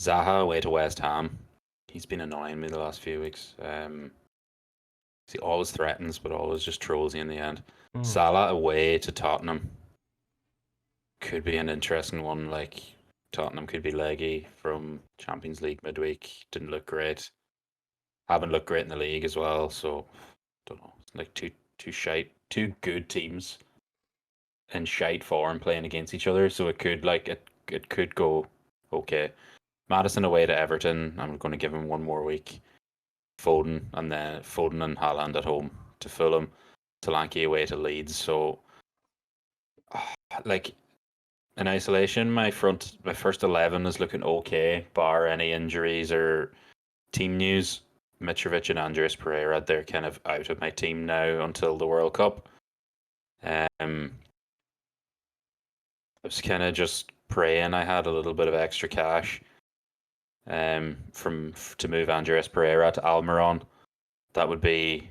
Zaha away to West Ham. He's been annoying me the last few weeks. He always threatens, but always just trolls you in the end. Mm. Salah away to Tottenham. Could be an interesting one. Like Tottenham could be leggy from Champions League midweek. Didn't look great. Haven't looked great in the league as well. So don't know. It's like two good teams in shite form playing against each other. So it could go okay. Madison away to Everton. I'm going to give him one more week. Foden and Haaland at home to Fulham. Solanke away to Leeds. So like in isolation, my first 11 is looking okay, bar any injuries or team news. Mitrovic and Andres Pereira, they're kind of out of my team now until the World Cup. I was kind of just praying I had a little bit of extra cash to move Andres Pereira to Almiron. That would be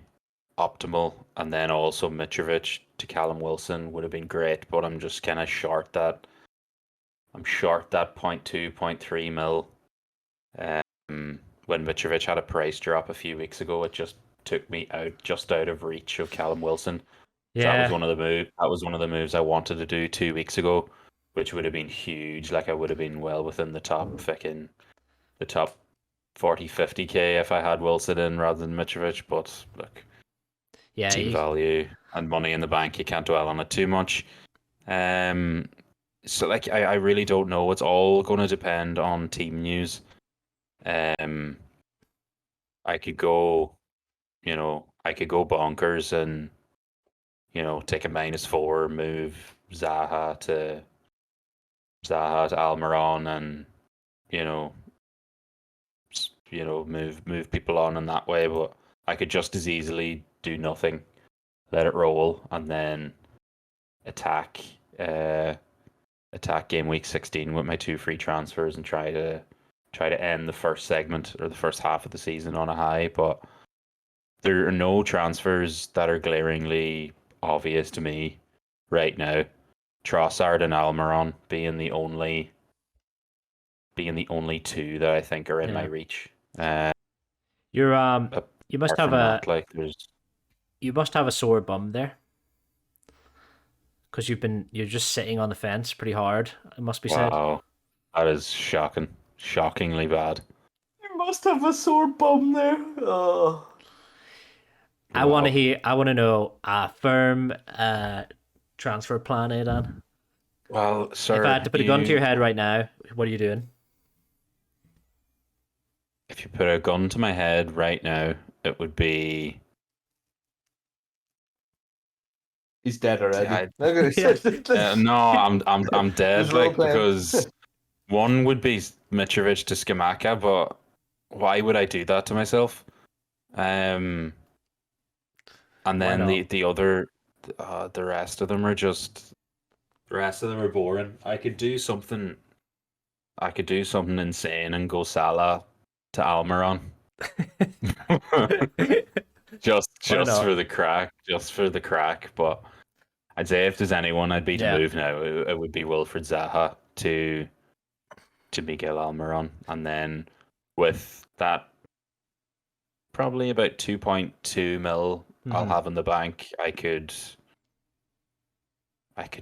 optimal. And then also Mitrovic to Callum Wilson would have been great, but I'm just kind of short that. I'm short that 0.2, 0.3 mil. When Mitrovic had a price drop a few weeks ago, it just took me just out of reach of Callum Wilson. That was Yeah, one of the move. That was one of the moves I wanted to do 2 weeks ago, which would have been huge. Like I would have been well within the top 40, 50k if I had Wilson in rather than Mitrovic. But look, yeah. team value and money in the bank, you can't dwell on it too much. So like I really don't know. It's all going to depend on team news. I could go, I could go bonkers and take a -4, move Zaha to Almiron, and you know, move people on in that way. But I could just as easily do nothing, let it roll, and then attack game week 16 with my 2 free transfers and try to end the first segment or the first half of the season on a high. But there are no transfers that are glaringly obvious to me right now. Trossard and Almiron being the only 2 that I think are in my Yeah. reach. You're you must Apart have from that, like you must have a sore bum there because you're just sitting on the fence pretty hard. It must be said. wow, that is shockingly bad. You must have a sore bum there. Oh. I want to hear. I want to know a firm transfer plan, Dan. Well, sir, If I had to put a gun to your head right now, what are you doing? if you put a gun to my head right now, it would be. He's dead already. I- Look at it. No, I'm dead. Just Like role-playing. because one would be Mitrovic to Skamaka, but why would I do that to myself? And then not? the other, the rest of them are boring. I could do something insane and go Salah to Almiron. just Why not? for the crack, but I'd say if there's anyone I'd be to Yeah. move now, it would be Wilfred Zaha to Miguel Almiron, and then with that probably about 2.2 mil I'll Mhm. have in the bank, I could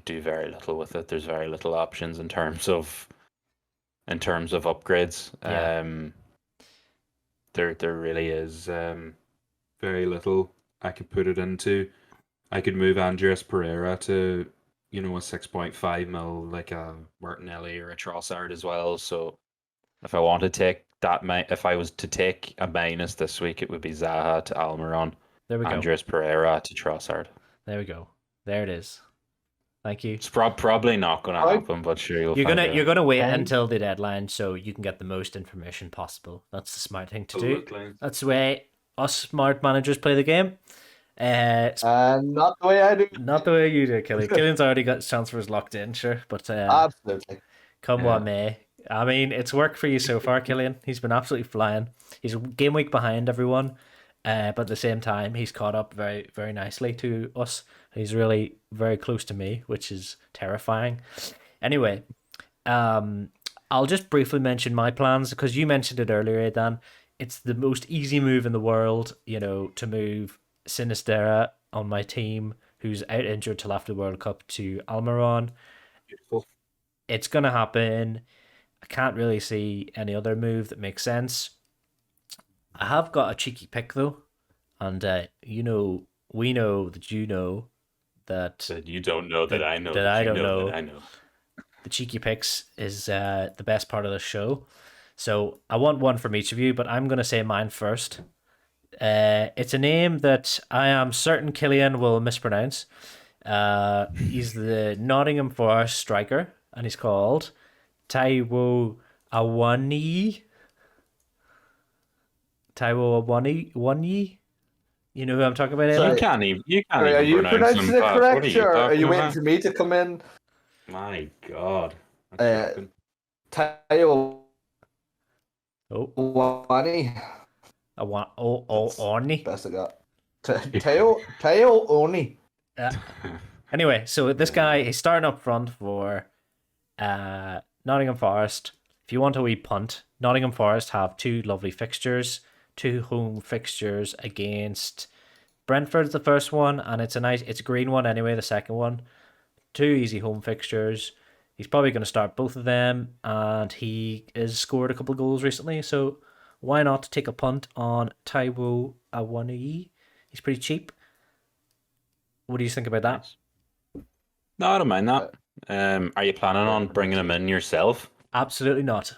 do very little with it. There's very little options in terms of upgrades. Yeah. There really is very little I could put it into. I could move Andreas Pereira to a 6.5 mil, like a Martinelli or a Trossard as well. So if I want to take if I was to take a minus this week, it would be Zaha to Almiron, There we go. Andreas Pereira to Trossard. There we go. There it is. Thank you. It's probably not going to happen, but sure You're gonna wait Fine. until the deadline so you can get the most information possible. That's the smart thing to do. Absolutely. That's the way us smart managers play the game. Not the way I do. Not the way you do, Killian. Killian's already got transfers locked in, sure, but Absolutely. come Yeah. what may. I mean, it's worked for you so far, Killian. He's been absolutely flying. He's a game week behind everyone, but at the same time, he's caught up very, very nicely to us. He's really very close to me, which is terrifying. Anyway, I'll just briefly mention my plans because you mentioned it earlier, Dan. It's the most easy move in the world, to move Sinistera on my team, who's out injured till after the World Cup, to Almiron. Beautiful. It's going to happen. I can't really see any other move that makes sense. I have got a cheeky pick, though. And, we know that you know that That you don't know that I know that I you don't know know. that I know. the cheeky picks is the best part of the show. So I want one from each of you, but I'm going to say mine first. It's a name that I am certain Killian will mispronounce. He's the Nottingham Forest striker, and he's called Taiwo Awani. Awani. You know who I'm talking about, Sorry. Eddie? You can't Are even you pronounce pronouncing them, it Pat. What correct, are or are talking you waiting about? for me to come in? My God. Tayo Oh, Wani. Oni. Best I got. Tayo Oni. Anyway, so this guy, he's starting up front for Nottingham Forest. If you want a wee punt, Nottingham Forest have 2 lovely fixtures. 2 home fixtures against Brentford's the first one, and it's a green one anyway, the second one. 2 easy home fixtures. He's probably going to start both of them, and he has scored a couple of goals recently, so why not take a punt on Taiwo Awoniyi? He's pretty cheap. What do you think about that? Nice. No, I don't mind that. Are you planning on Brentford bringing him in yourself? Absolutely not.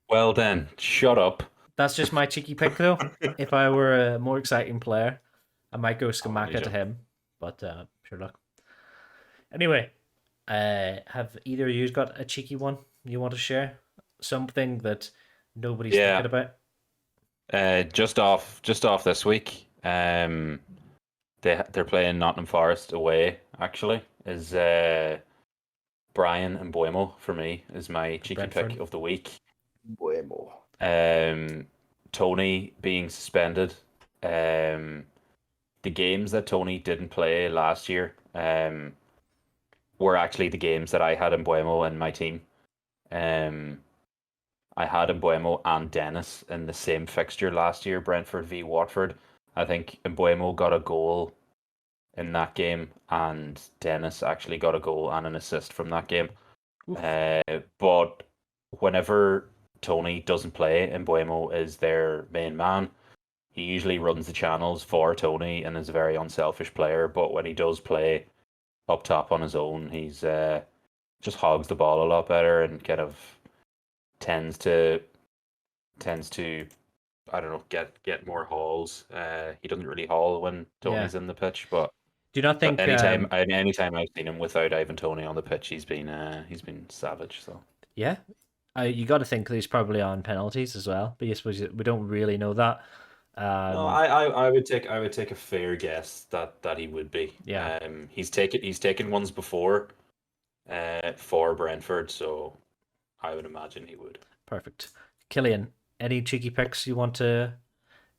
Well then, shut up. That's just my cheeky pick, though. If I were a more exciting player, I might go Skamaka to joke. him, but sure luck. Anyway, have either of you got a cheeky one you want to share? Something that nobody's Yeah. thinking about? Just off this week. They're playing Nottingham Forest away. Actually, is Brian and Mbuemo for me is my cheeky Brentford. pick of the week. Buemo. Tony being suspended. The games that Tony didn't play last year were actually the games that I had Mbuemo in my team. I had Mbuemo and Dennis in the same fixture last year, Brentford v Watford. I think Mbuemo got a goal in that game, and Dennis actually got a goal and an assist from that game. But whenever Tony doesn't play, Mbuemo is their main man. He usually runs the channels for Tony and is a very unselfish player. But when he does play up top on his own, he's just hogs the ball a lot better and kind of tends to I don't know get more hauls. He doesn't really haul when Tony's in the pitch, but Do you not think anytime I've seen him without Ivan Tony on the pitch, he's been savage. So yeah, you got to think he's probably on penalties as well, but I suppose we don't really know that. no, I would take a fair guess that he would be. Yeah. He's taken ones before, for Brentford, so I would imagine he would. Perfect. Killian, any cheeky picks you want to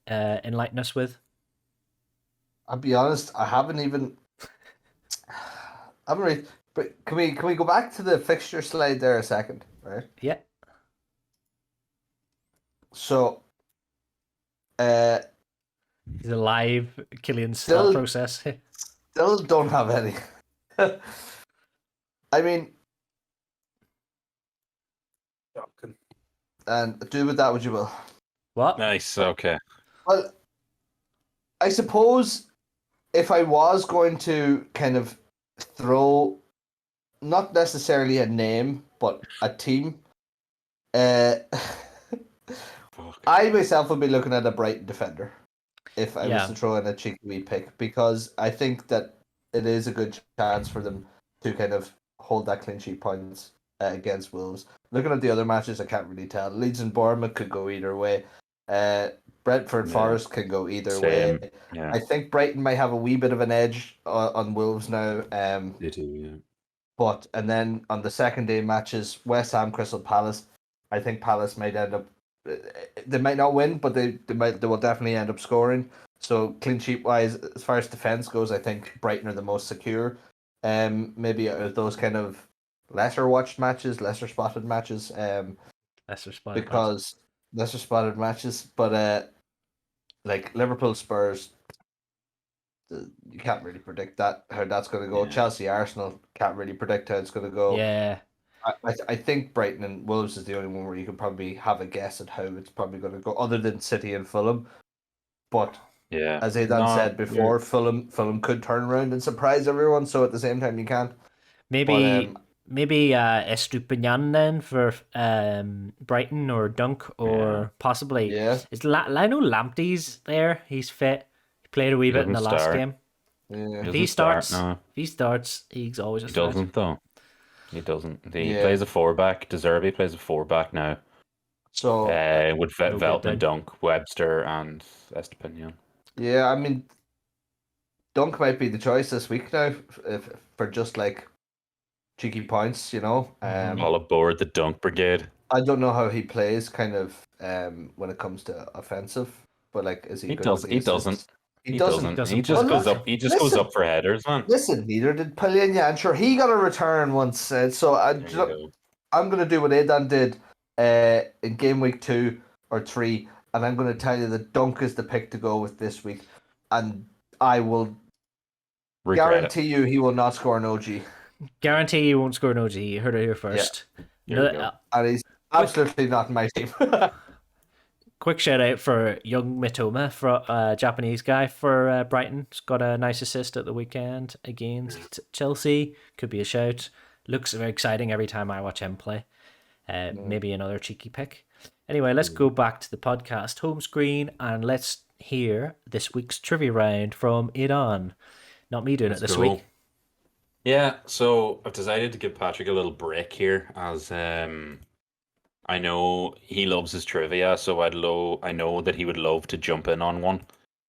enlighten us with? I'll be honest, I haven't really. But can we go back to the fixture slide there a second, right? Yeah. So, He's a live Killian's Still- thought process. still don't have any. I mean, and do with that what you will. What? Nice. Okay. Well, I suppose if I was going to kind of throw, not necessarily a name, but a team, I myself would be looking at a Brighton defender if I was to throw in a cheeky wee pick, because I think that it is a good chance for them to kind of hold that clean sheet points against Wolves. Looking at the other matches, I can't really tell. Leeds and Bournemouth could go either way. Brentford Forest can go either way. Yeah. I think Brighton might have a wee bit of an edge on Wolves now. They do, yeah. But and then on the second day matches, West Ham, Crystal Palace. I think Palace might end up. They might not win, but they will definitely end up scoring. So clean sheet wise, as far as defense goes, I think Brighton are the most secure. Maybe out of those kind of lesser watched matches, lesser spotted matches. Lesser spotted because lesser spotted matches, but like Liverpool, Spurs, you can't really predict how that's going to go. Yeah. Chelsea, Arsenal, can't really predict how it's going to go. Yeah. I think Brighton and Wolves is the only one where you could probably have a guess at how it's probably going to go, other than City and Fulham. But Yeah. as Aidan said before, Fulham could turn around and surprise everyone. So at the same time, you can't. Maybe Estupinian then for Brighton, or Dunk, or possibly Yeah. is Lionel Lamptey's there? He's fit. He played a wee bit in the doesn't last start. game. Yeah. If he starts, no. he's always a He start. doesn't though. He doesn't. He Yeah. plays a 4-back. De Zerbi plays a 4-back now. So With good Veltman, then. Dunk, Webster, and Estepinian. yeah, I mean, Dunk might be the choice this week now for just like cheeky points, you know. All aboard the Dunk Brigade. I don't know how he plays, kind of, when it comes to offensive, but like, is he? He good does. with the He assists? doesn't. He doesn't. doesn't He just play. goes up. He just goes Listen. up for headers, man. Listen, neither did Palhinha. I'm sure he got a return once. So There you go. I'm going to do what Aidan did in game week 2 or 3 and I'm going to tell you that Dunk is the pick to go with this week, and I will guarantee you he will not score an OG. Guarantee he won't score an OG. You heard it here first. Here we go. And he's absolutely not in my team. Quick shout out for young Mitoma, for Japanese guy for Brighton. He's got a nice assist at the weekend against Chelsea. Could be a shout. Looks very exciting every time I watch him play. Maybe another cheeky pick. Anyway, let's go back to the podcast home screen and let's hear this week's trivia round from Iran. Not me doing it this week. Yeah, so I've decided to give Patrick a little break here, as I know he loves his trivia, so I know that he would love to jump in on one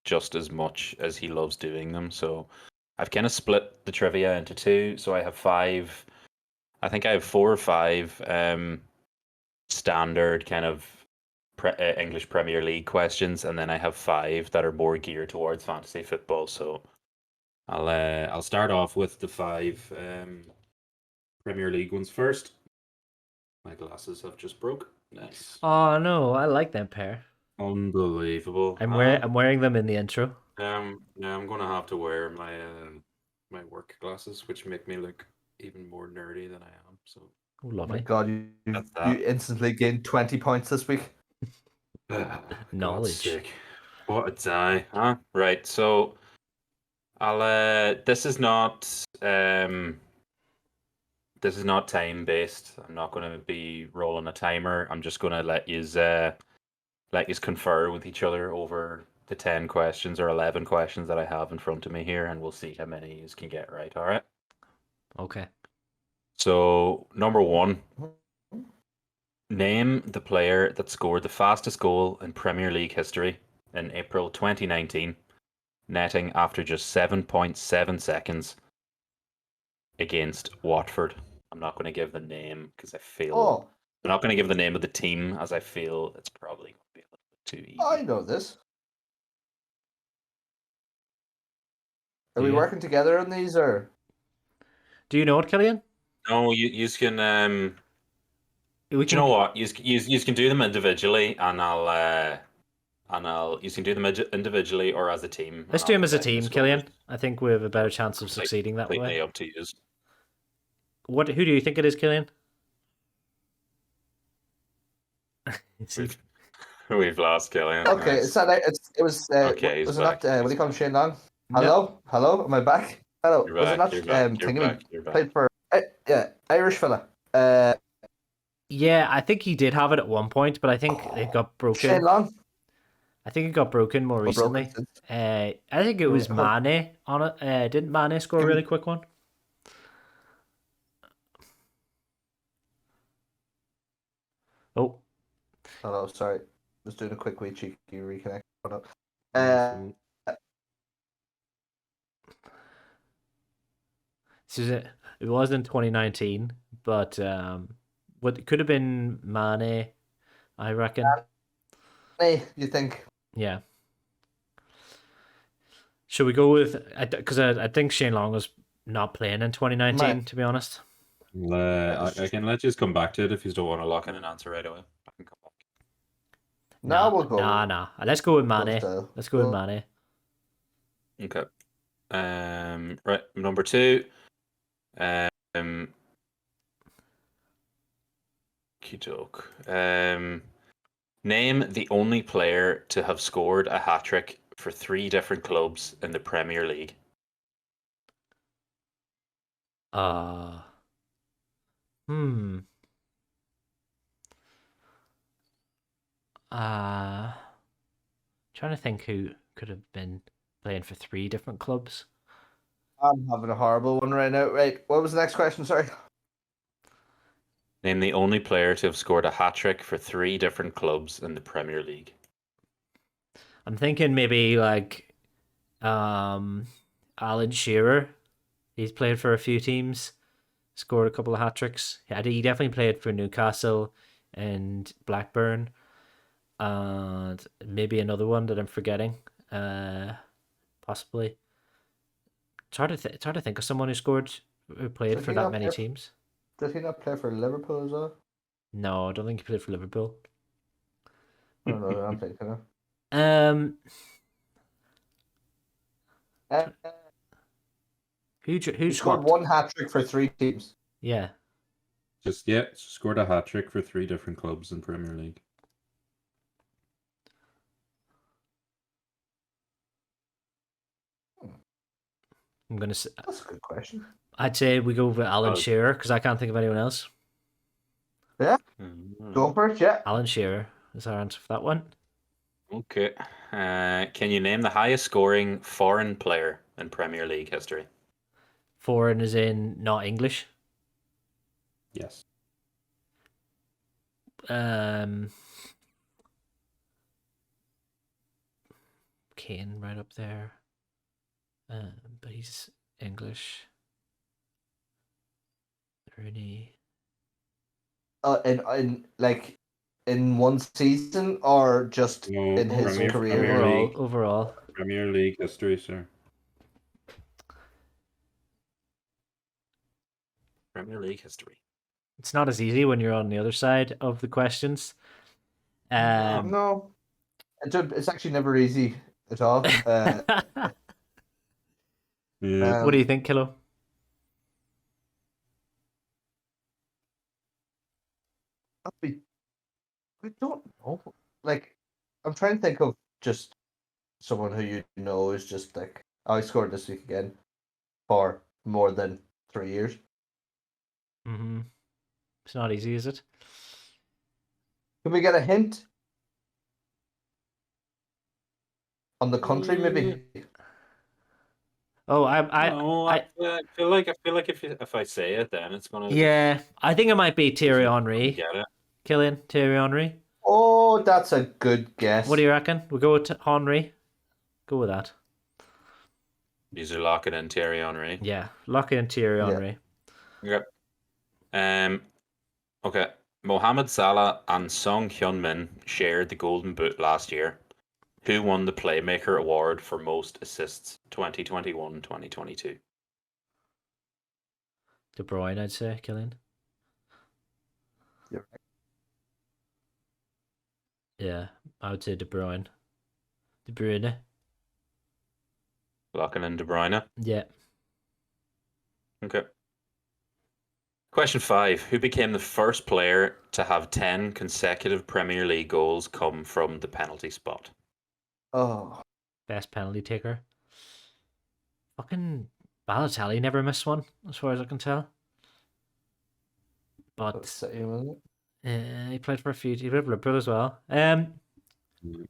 just as much as he loves doing them. So I've kind of split the trivia into two. So I have five. I think I have 4 or 5 standard kind of English Premier League questions, and then I have 5 that are more geared towards fantasy football. So I'll start off with the 5 Premier League ones first. My glasses have just broke. Nice. Oh no, I like them pair. Unbelievable. I'm wearing them in the intro. Yeah, I'm gonna have to wear my my work glasses, which make me look even more nerdy than I am. So. Oh, Oh lovely. my god, you instantly gained 20 points this week. Knowledge. What a die, huh? Right, so I'll this is not time based. I'm not gonna be rolling a timer. I'm just gonna let yous confer with each other over the 10 questions or 11 questions that I have in front of me here, and we'll see how many you can get right, alright? Okay. So, number 1. Name the player that scored the fastest goal in Premier League history in April 2019, netting after just 7.7 seconds against Watford. I'm not going to give the name because I feel... I'm not going to give the name of the team as I feel it's probably going to be a little bit too easy. I know this. Are we working together on these, or? Do you know it, Killian? No, you can... Do you know what? You can do them individually, and you can do them individually or as a team. Let's do them as a team, Killian. I think we have a better chance of succeeding that way. Completely up to you. Who do you think it is, Killian? We've lost Killian. Okay, Nice. it's not. It was. Okay, was it not? What do you call him, Shane Long? No. Hello. Am I back? Hello. You're was back, it not? you're back. Played for. Irish fella. Yeah, I think he did have it at one point, but I think it got broken. Shane Long. I think it got broken more recently. I think it was Mane on it. Didn't Mane score a really quick one? Oh. Hello, sorry. Just doing a quick wee cheeky reconnect. It was in 2019, but what could have been Mane, I reckon. Hey, you think? Yeah. Should we go with? Because I think Shane Long was not playing in 2019, to be honest. I can let you come back to it if you don't want to lock in an answer right away. I can come back. We'll go. Nah. Let's go with Mane. Let's go with Mane. Okay. Right, number 2. Joke. Name the only player to have scored a hat-trick for 3 different clubs in the Premier League. Trying to think who could have been playing for 3 different clubs. I'm having a horrible one right now. Right, what was the next question? Sorry. Name the only player to have scored a hat-trick for 3 different clubs in the Premier League. I'm thinking maybe like Alan Shearer. He's played for a few teams, scored a couple of hat-tricks. Yeah, he definitely played for Newcastle and Blackburn. And maybe another one that I'm forgetting. Possibly. It's hard to think of someone who played for that many teams. Did he not play for Liverpool as well? No, I don't think he played for Liverpool. I don't know who I'm thinking of. Uh, Who he scored swapped? one hat trick for 3 teams. Yeah. Scored a hat trick for 3 different clubs in Premier League. I'm gonna. That's a good question. I'd say we go with Alan Oh. Shearer because I can't think of anyone else. Yeah, go for it. Yeah. Alan Shearer is our answer for that one. Okay. Can you name the highest scoring foreign player in Premier League history? Foreign is in not English. Yes. Kane right up there. But he's English. Rooney. In one season or just No, in his Premier career? League. Overall. Premier League history, sir. Premier League history. It's not as easy when you're on the other side of the questions. No, it's actually never easy at all. Yeah. What do you think, Kilo? I don't know. Like, I'm trying to think of just someone who you know is just like, oh, I scored this week again for more than 3 years. Mm-hmm. It's not easy, is it? Can we get a hint on the country, maybe? Oh, I feel like if I say it, then it's gonna. Yeah, I think it might be Thierry Henry. Get it? Killian, Thierry Henry. Oh, that's a good guess. What do you reckon? We'll go with Henry. Go with that. These are locking in Thierry Henry. Yeah, lock in Thierry Yeah. Henry. Okay. Okay. Mohamed Salah and Song Hyun-min shared the Golden Boot last year. Who won the Playmaker Award for most assists 2021-2022? De Bruyne, I'd say, Killian. You're right. Yeah, I would say De Bruyne. De Bruyne. Locking in De Bruyne. Yeah. Okay. Question 5. Who became the first player to have 10 consecutive Premier League goals come from the penalty spot? Oh, Best penalty taker. Fucking Balotelli never missed one, as far as I can tell. that's But City, wasn't it? he played for a few. He played for Liverpool as well.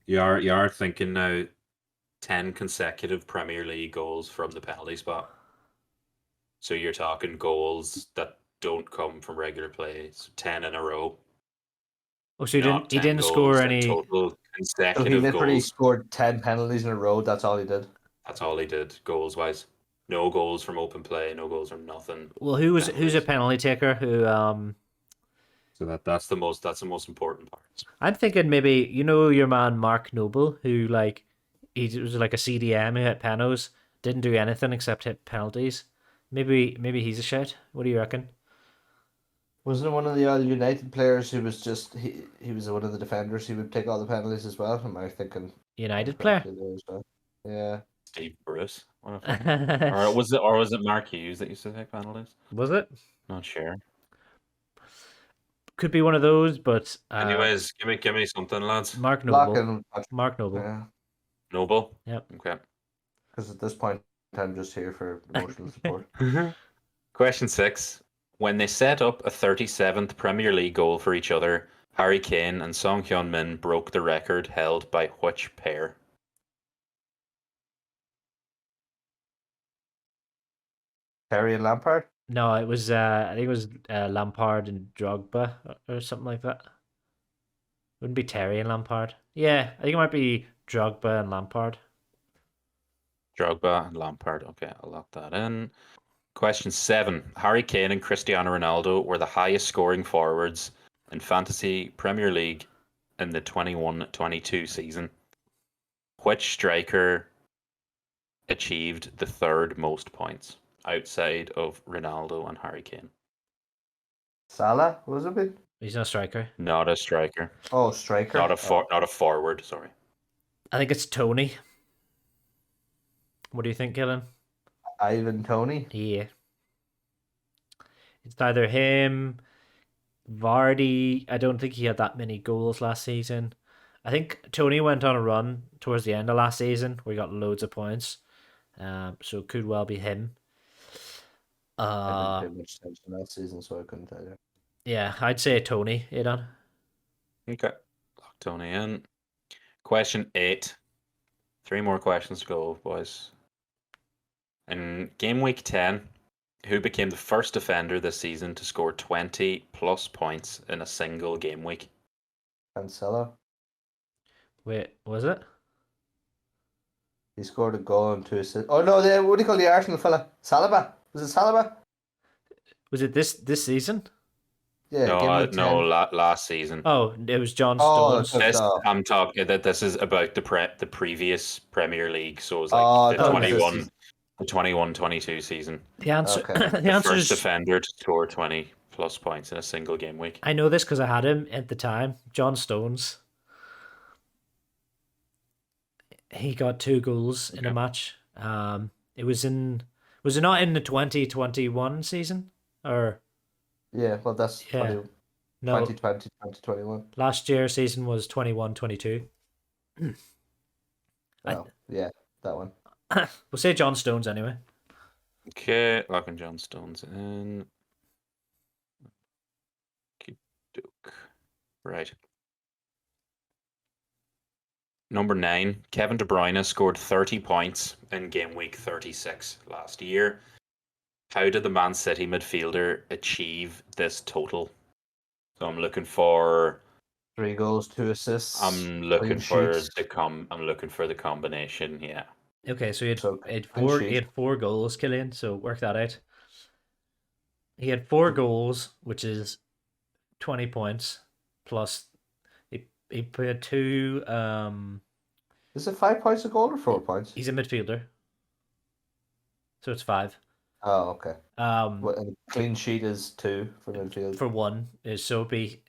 You are thinking now. 10 consecutive Premier League goals from the penalty spot. So you're talking goals that don't come from regular play. So 10 in a row. Oh, so he Not 10 didn't goals score in any. total So he consecutive literally goals. scored 10 penalties in a row. That's all he did. That's all he did, goals wise. No goals from open play, no goals from nothing. Well, who's a Penalties. penalty taker who So that's That's the most important part. I'm thinking maybe your man Mark Noble, who he was like a CDM who hit penos, didn't do anything except hit penalties. Maybe he's a shout. What do you reckon? Wasn't it one of the All United players who was just he was one of the defenders? He would take all the penalties as well. Am I thinking United player. incorrectly there as well? Yeah. Steve Bruce. Or was it Mark Hughes that used to take penalties? Was it? Not sure. Could be one of those, but Anyways, give me something, lads. Mark Noble. Locking, Mark Noble. yeah. Noble. Yep. Okay. Because at this point, I'm just here for emotional support. Question 6. When they set up a 37th Premier League goal for each other, Harry Kane and Song Hyun-min broke the record held by which pair? Terry and Lampard? No, it was I think it was Lampard and Drogba or something like that. Wouldn't be Terry and Lampard. Yeah, I think it might be Drogba and Lampard. Drogba and Lampard. Okay, I'll lock that in. Question 7. Harry Kane and Cristiano Ronaldo were the highest scoring forwards in Fantasy Premier League in the 21-22 season. Which striker achieved the third most points outside of Ronaldo and Harry Kane? Salah, was it? He's not a striker. Not a striker. Oh, striker. Not a forward. Sorry. I think it's Tony. What do you think, Killen? Ivan Tony. Yeah. It's either him, Vardy. I don't think he had that many goals last season. I think Tony went on a run towards the end of last season where he got loads of points. So it could well be him. I didn't pay much attention last season, so I couldn't tell you. Yeah, I'd say Tony, Aidan. Okay. Lock Tony in. Question 8. 3 more questions to go, boys. In game week 10, who became the first defender this season to score 20 plus points in a single game week? Cancelo. Wait, was it? He scored a goal and 2 assists. Oh no, what do you call the Arsenal fella? Saliba. Was it Saliba? Was it this season? Yeah. game week 10. Last season. Oh, it was John Oh, Stones. it's a- I'm talking that this is about the previous Premier League, so it was Oh, like the no, 21 the 21-22 season. The answer, Okay. the The answer first is defender to score 20 plus points in a single game week. I know this because I had him at the time. John Stones. He got 2 goals in a Okay. match. It was it not in the 2021 season or Yeah, well, that's Yeah. 20, no? 2020, 2021. Last year's season was 21-22. Oh, yeah, that one. We'll say John Stones anyway. Okay, locking John Stones in. Okey-doke. Right. Number 9, Kevin De Bruyne scored 30 points in game week 36 last year. How did the Man City midfielder achieve this total? So I'm looking for 3 goals, 2 assists. I'm looking clean for sheets. I'm looking for the combination, yeah. Okay, so he had, So, he had clean four sheet. he had 4 goals, Killian, so work that out. He had 4 goals, which is 20 points, plus he put 2 Is it 5 points a goal or 4 points? he's a midfielder. So it's 5. Oh, okay. And And clean sheet is 2 for midfield. for 1 is so it'd be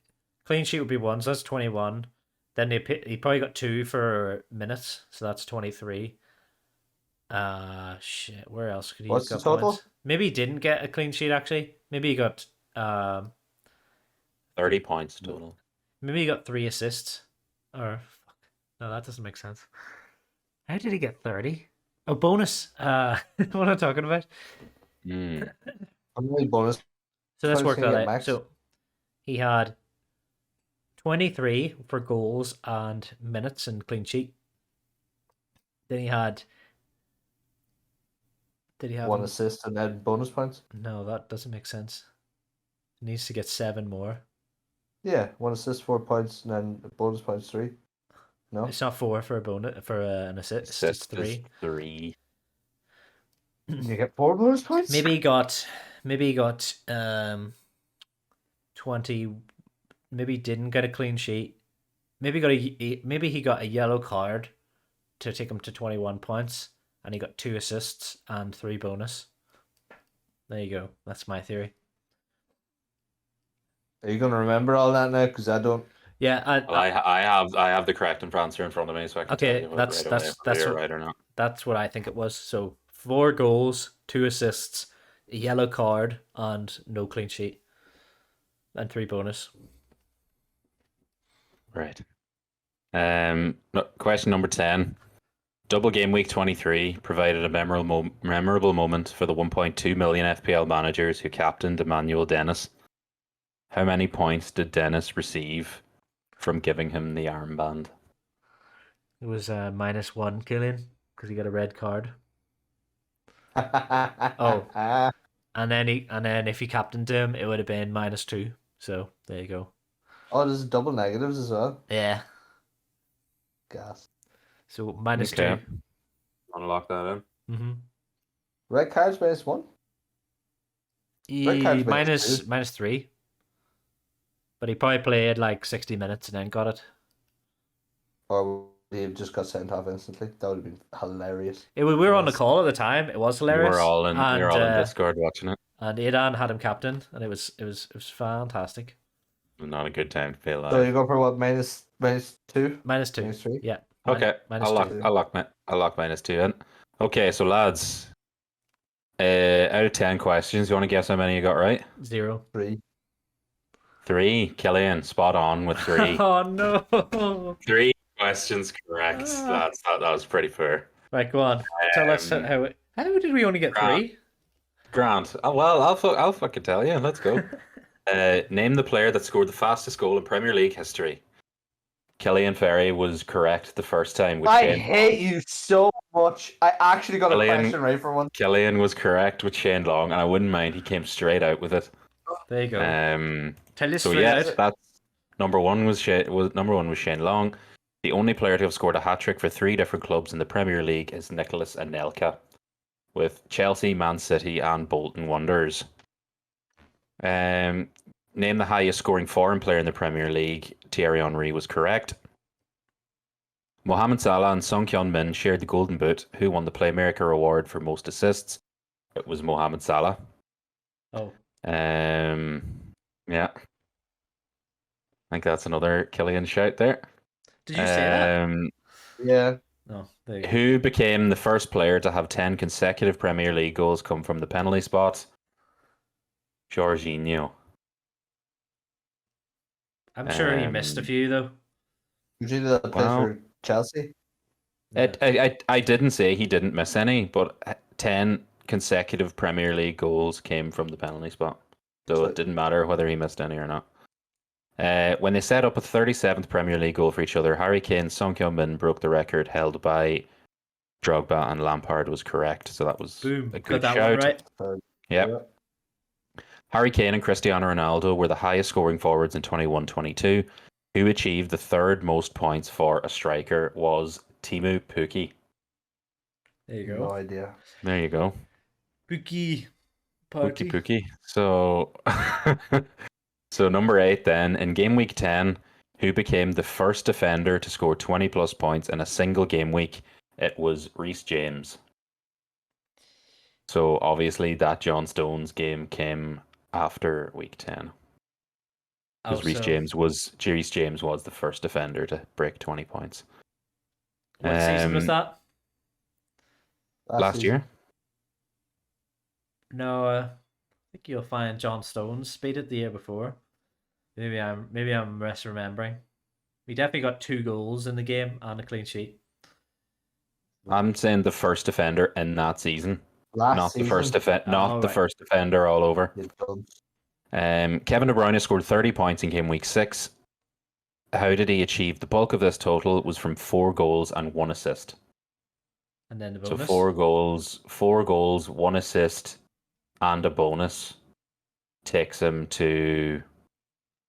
clean sheet would be 1, so that's 21. Then he probably got 2 for minutes, so that's 23. Shit, where else could he What's have the got total? points? Maybe he didn't get a clean sheet actually. Maybe he got 30 points total. maybe he got 3 assists. Or fuck. No, that doesn't make sense. How did he get 30? Oh, bonus. What am I talking about? Hmm. How many bonus? So let's Points work can you that get out. max? So he had 23 for goals and minutes and clean sheet. Then he had. Did he have 1 assist and then bonus points? No, that doesn't make sense. He needs to get 7 more. Yeah, 1 assist, 4 points, and then bonus points 3. No? It's not 4 for a bonus for an assist. It's Assist is 3. 3. You get 4 bonus points? Maybe he got 20. Maybe he didn't get a clean sheet. Maybe he got a yellow card to take him to 21 points, and he got 2 assists and 3 bonus. There you go. That's my theory. Are you going to remember all that now? Because I don't. Yeah, Well, I have the correct answer in front of me, so I can Okay, tell you that's- right that's- away that's if you're what- right or not. that's what I think it was. So 4 goals, 2 assists, a yellow card, and no clean sheet, and 3 bonus. Right. Question number 10. Double game week 23 provided a memorable moment for the 1.2 million FPL managers who captained Emmanuel Dennis. How many points did Dennis receive from giving him the armband? It was -1 Killian because he got a red card. Oh. And then if he captained him, it would have been -2. So there you go. Oh, there's double negatives as well. Yeah. Gas. So -2. Okay. Want to lock that in? Mm-hmm. Red cards -1. Red card's Minus -2. -3. But he probably played like 60 minutes and then got it. Or he just got sent off instantly. That would have been hilarious. We were on the Yes. call at the time. It was hilarious. We were all in and Discord watching it. and Aidan had him captain, and it was fantastic. Not a good time to pay So live. you go for what, minus two? -2. Minus three? Yeah. Okay, minus I'll lock. two. I'll lock -2 in. Okay, so lads, out of 10 questions, you want to guess how many you got right? 0. 3. 3. Killian, spot on with 3. Oh no! 3 questions correct, lads. That was pretty fair. Right, go on. Tell us Um, how did we only get Grant. 3? Grant. Oh, well, I'll fucking tell you. Let's go. Name the player that scored the fastest goal in Premier League history. Killian Ferry was correct the first time. With I Shane hate you so much. I actually got a Killian- question right for one. Killian was correct with Shane Long, and I wouldn't mind. He came straight out with it. There you go. Tell us So straight yes, out. that's number one was Shane Long. The only player to have scored a hat trick for 3 different clubs in the Premier League is Nicholas Anelka, with Chelsea, Man City, and Bolton Wanderers. Name the highest scoring foreign player in the Premier League. Thierry Henry was correct. Mohamed Salah and Son Heung-min shared the Golden Boot. Who won the Playmaker Award for most assists? It was Mohamed Salah. Oh. Yeah. I think that's another Killian shout there. Did you say that? Yeah. No. There you go. Who became the first player to have 10 consecutive Premier League goals come from the penalty spot? Jorginho. I'm sure he missed a few though. Usually that play Wow. for Chelsea. I didn't say he didn't miss any, but 10 consecutive Premier League goals came from the penalty spot. So it didn't matter whether he missed any or not. When they set up a 37th Premier League goal for each other, Harry Kane, Son Heung-min broke the record held by Drogba, and Lampard was correct. So that was Boom. a Got good that shout. one right. Yep. Harry Kane and Cristiano Ronaldo were the highest scoring forwards in 21-22. Who achieved the third most points for a striker was Timu Pukki. There you No go. idea. There you go. Pookie party. Pookie. So, so number 8 then, in game week 10, who became the first defender to score 20 plus points in a single game week? It was Reece James. So obviously that John Stones game came after week 10. Because Reece James was the first defender to break 20 points. What season was that? Last season. year? No, I think you'll find John Stones beat it the year before. Maybe I'm misremembering. We definitely got 2 goals in the game and a clean sheet. I'm saying the first defender in that season. Last season. The first defender all over. Kevin De Bruyne scored 30 points in game week 6. How did he achieve the bulk of this total? It was from 4 goals and 1 assist. And then the bonus. So 4 goals, 1 assist, and a bonus takes him to,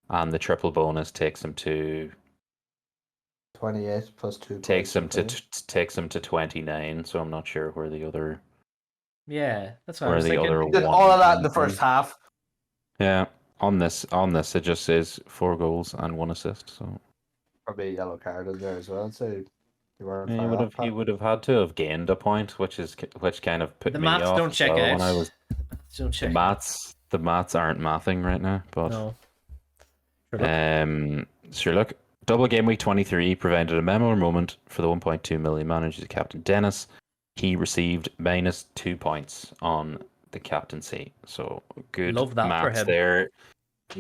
and the triple bonus takes him to 28 plus 2 takes him to 29. So I'm not sure where the other that's what I was thinking. He did all of that in the first half. Yeah, on this it just says 4 goals and 1 assist. So probably a yellow card in there as well. So you weren't. he would have had to have gained a point, which kind of put The me maths off. don't check out. When I was Don't check. the maths aren't mathing right now, but No. Sure look. Double game week 23 prevented a memorable moment for the 1.2 million manager captain Dennis. He received -2 points on the captaincy. So good Love that for maths him. there.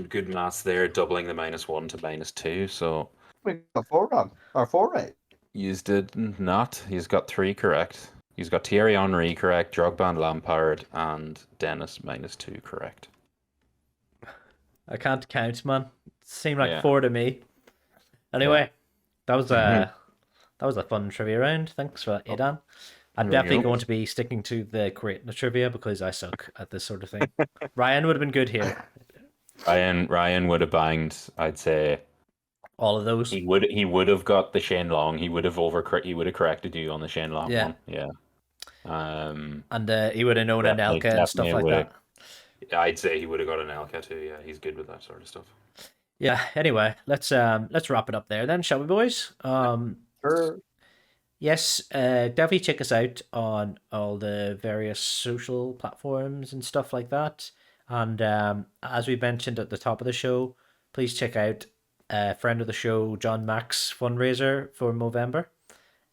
Good maths there, doubling the -1 to -2. So We got 4 wrong or 4 right. you did not. He's got 3 correct. He's got Thierry Henry correct, Drogba and Lampard, and Dennis -2 correct. I can't count, man. Seemed like Yeah. 4 to me. Anyway, that was a fun trivia round. Thanks for that, Aidan. I'm There we definitely go. going to be sticking to the creating the trivia because I suck at this sort of thing. Ryan would have been good here. Ryan would have banged, I'd say. All of those. He would have got the Shane Long. He would have corrected you on the Shane Long Yeah. one. Yeah. And he would have known Definitely- Anelka and stuff definitely like would that. I'd say he would have got an Elka too. Yeah, he's good with that sort of stuff. Yeah. Anyway, let's wrap it up there then, shall we, boys? Sure. Yes, definitely check us out on all the various social platforms and stuff like that. And as we mentioned at the top of the show, please check out a friend of the show, John Mack's fundraiser for Movember.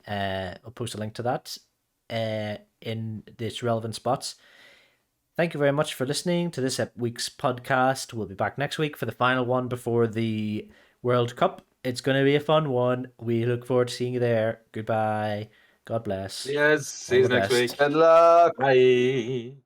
I'll post a link to that in this relevant spots. Thank you very much for listening to this week's podcast. We'll be back next week for the final one before the World Cup. It's going to be a fun one. We look forward to seeing you there. Goodbye. God bless. Yes, see you All the next best. week. Good luck. Bye.